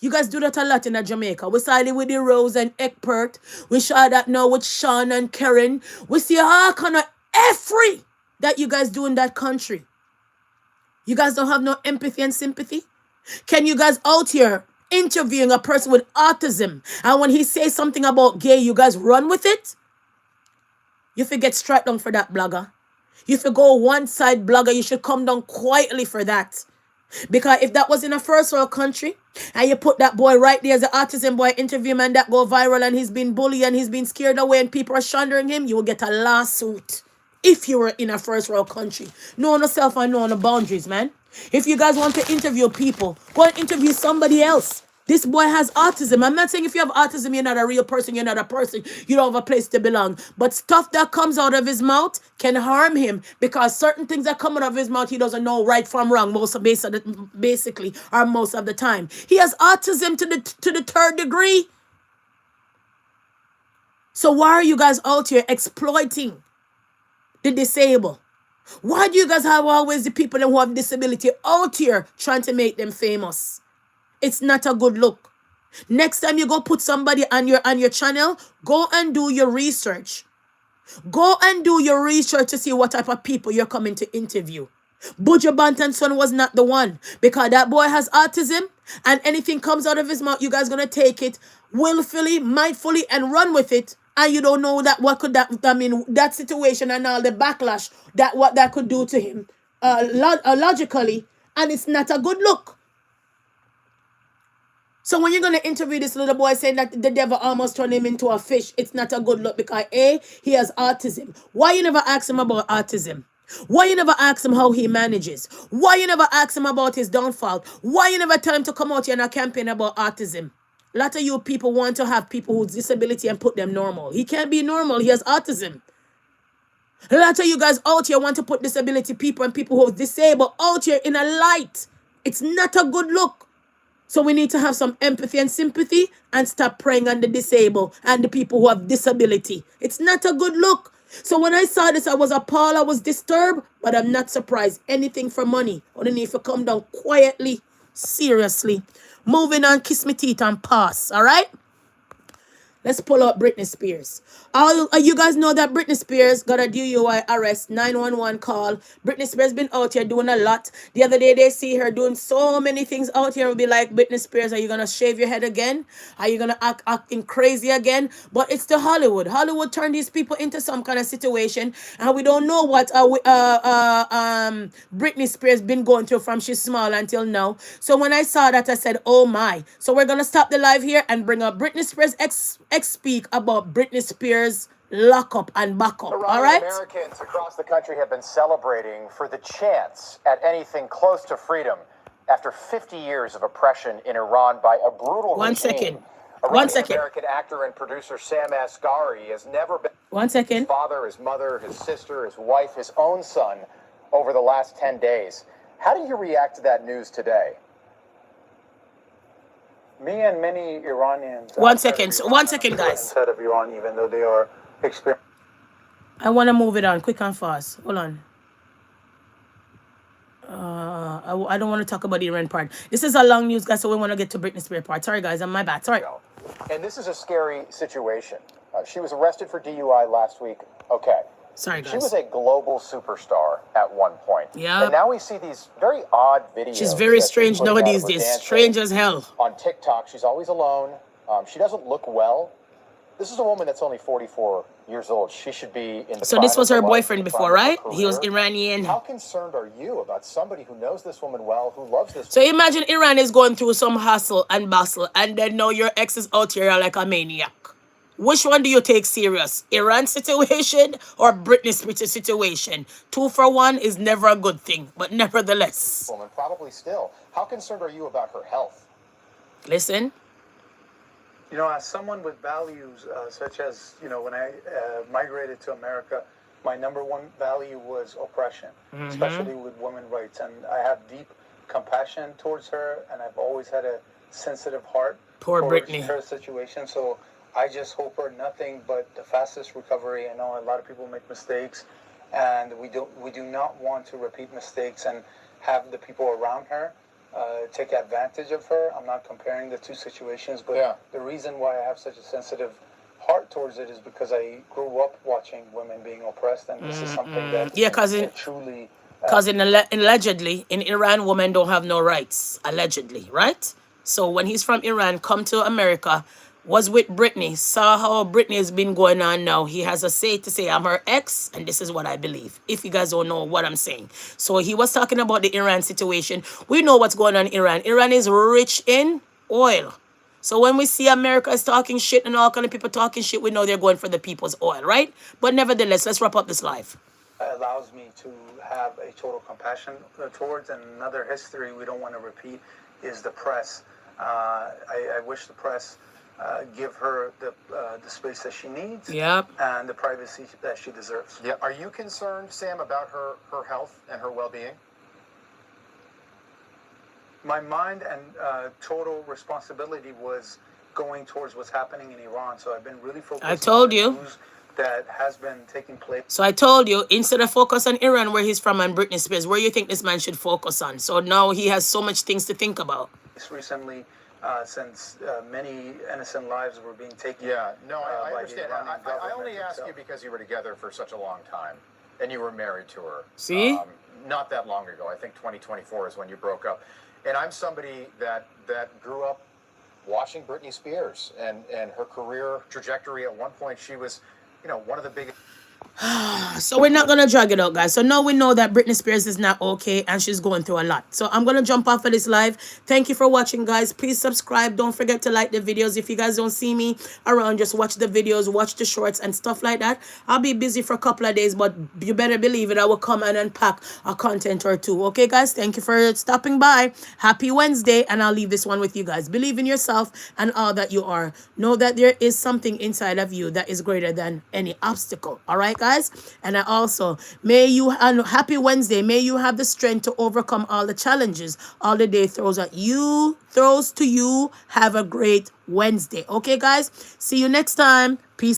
You guys do that a lot in Jamaica. We saw it with the Rose and Egbert. We saw that now with Sean and Karen. We see all kind of every that you guys do in that country. You guys don't have no empathy and sympathy? Can you guys out here interviewing a person with autism, and when he says something about gay, you guys run with it? You forget straight down for that, blogger. You should go one side, blogger. You should come down quietly for that. Because if that was in a first world country and you put that boy right there as an autism boy interview man that go viral and he's been bullied and he's been scared away and people are shundering him, you will get a lawsuit If you were in a first world country. Know yourself and know the boundaries, man. If you guys want to interview people, go and interview somebody else. This boy has autism. I'm not saying if you have autism, you're not a real person, you're not a person, you don't have a place to belong. But stuff that comes out of his mouth can harm him because certain things that come out of his mouth, he doesn't know right from wrong, basically, or most of the time. He has autism to the third degree. So why are you guys out here exploiting the disabled? Why do you guys have always the people who have disability out here trying to make them famous? It's not a good look. Next time you go put somebody on your channel, go and do your research. Go and do your research to see what type of people you're coming to interview. Buju Banton's son was not the one because that boy has autism and anything comes out of his mouth, you guys gonna take it willfully, mindfully, and run with it. And you don't know that what could that situation and all the backlash that what that could do to him logically, and it's not a good look. So when you're going to interview this little boy saying that the devil almost turned him into a fish, it's not a good look because A, he has autism. Why you never ask him about autism? Why you never ask him how he manages? Why you never ask him about his downfall? Why you never tell him to come out here and campaign about autism? A lot of you people want to have people with disability and put them normal. He can't be normal. He has autism. A lot of you guys out here want to put disability people and people who are disabled out here in a light. It's not a good look. So we need to have some empathy and sympathy and stop preying on the disabled and the people who have disability. It's not a good look. So when I saw this, I was appalled, I was disturbed, but I'm not surprised. Anything for money. Only need to come down quietly, seriously. Moving on, kiss me teeth and pass, all right? Let's pull up Britney Spears. You guys know that Britney Spears got a DUI arrest, 911 call. Britney Spears been out here doing a lot. The other day they see her doing so many things out here. Will be like, Britney Spears, are you gonna shave your head again? Are you gonna acting crazy again? But it's the Hollywood. Hollywood turned these people into some kind of situation, and we don't know what Britney Spears been going through from she's small until now. So when I saw that, I said, oh my. So we're gonna stop the live here and bring up Britney Spears speak about Britney Spears lockup and backup. All right? Americans across the country have been celebrating for the chance at anything close to freedom after 50 years of oppression in Iran by a brutal One regime. second. One second. American actor and producer Sam Asghari has never been. One second. His father, his mother, his sister, his wife, his own son over the last 10 days. How do you react to that news today? Me and many Iranians. One second, guys. Inside of Iran, even though they are experiencing. I want to move it on quick and fast. Hold on. I don't want to talk about the Iran part. This is a long news, guys, so we want to get to Britney Spears part. Sorry, guys, I'm my bad. Sorry. And this is a scary situation. She was arrested for DUI last week. Okay. Sorry, guys. She was a global superstar at one point. Yeah. And now we see these very odd videos. She's very strange nowadays. Strange as hell. On TikTok, she's always alone. She doesn't look well. This is a woman that's only 44 years old. She should be in the. So this was her boyfriend before, right? He was Iranian. How concerned are you about somebody who knows this woman well, who loves this? So imagine Iran is going through some hustle and bustle, and then now your ex is out here like a maniac. Which one do you take serious? Iran situation or Britney Spears situation? 2 for 1 is never a good thing, but nevertheless. Woman, probably still. How concerned are you about her health? Listen. You know, as someone with values such as, you know, when I migrated to America, my number one value was oppression, especially with women's rights. And I have deep compassion towards her, and I've always had a sensitive heart Poor Britney. her situation. So I just hope for nothing but the fastest recovery. I know a lot of people make mistakes, and we do not want to repeat mistakes and have the people around her take advantage of her. I'm not comparing the two situations, but the reason why I have such a sensitive heart towards it is because I grew up watching women being oppressed, and this is something that truly. Because allegedly in Iran, women don't have no rights. Allegedly, right? So when he's from Iran, come to America, was with Britney, saw how Britney has been going on now. He has a say to say, I'm her ex, and this is what I believe, if you guys don't know what I'm saying. So he was talking about the Iran situation. We know what's going on in Iran. Iran is rich in oil. So when we see America is talking shit and all kind of people talking shit, we know they're going for the people's oil, right? But nevertheless, let's wrap up this live. allows me to have a total compassion towards. And another history we don't want to repeat is the press. I wish the press give her the space that she needs, Yep, and the privacy that she deserves. Yeah. Are you concerned, Sam, about her health and her well-being? My mind and total responsibility was going towards what's happening in Iran. So I've been really focused I told on you. the news that has been taking place. So I told you, instead of focus on Iran, where he's from, and Britney Spears, where you think this man should focus on. So now he has so much things to think about. Recently, since many innocent lives were being taken. Yeah, no, I by understand. the Iranian I government only asked you itself. because you were together for such a long time, and you were married to her. See? Not that long ago. I think 2024 is when you broke up. And I'm somebody that grew up watching Britney Spears and her career trajectory. At one point, she was, one of the biggest. So we're not going to drag it out, guys. So now we know that Britney Spears is not okay and she's going through a lot. So I'm going to jump off of this live. Thank you for watching, guys. Please subscribe. Don't forget to like the videos. If you guys don't see me around, just watch the videos, watch the shorts and stuff like that. I'll be busy for a couple of days, but you better believe it. I will come and unpack a content or two. Okay, guys? Thank you for stopping by. Happy Wednesday. And I'll leave this one with you guys. Believe in yourself and all that you are. Know that there is something inside of you that is greater than any obstacle. All right, guys? And I also, happy Wednesday. May you have the strength to overcome all the challenges all the day throws to you. Have a great Wednesday. Okay, guys? See you next time. Peace.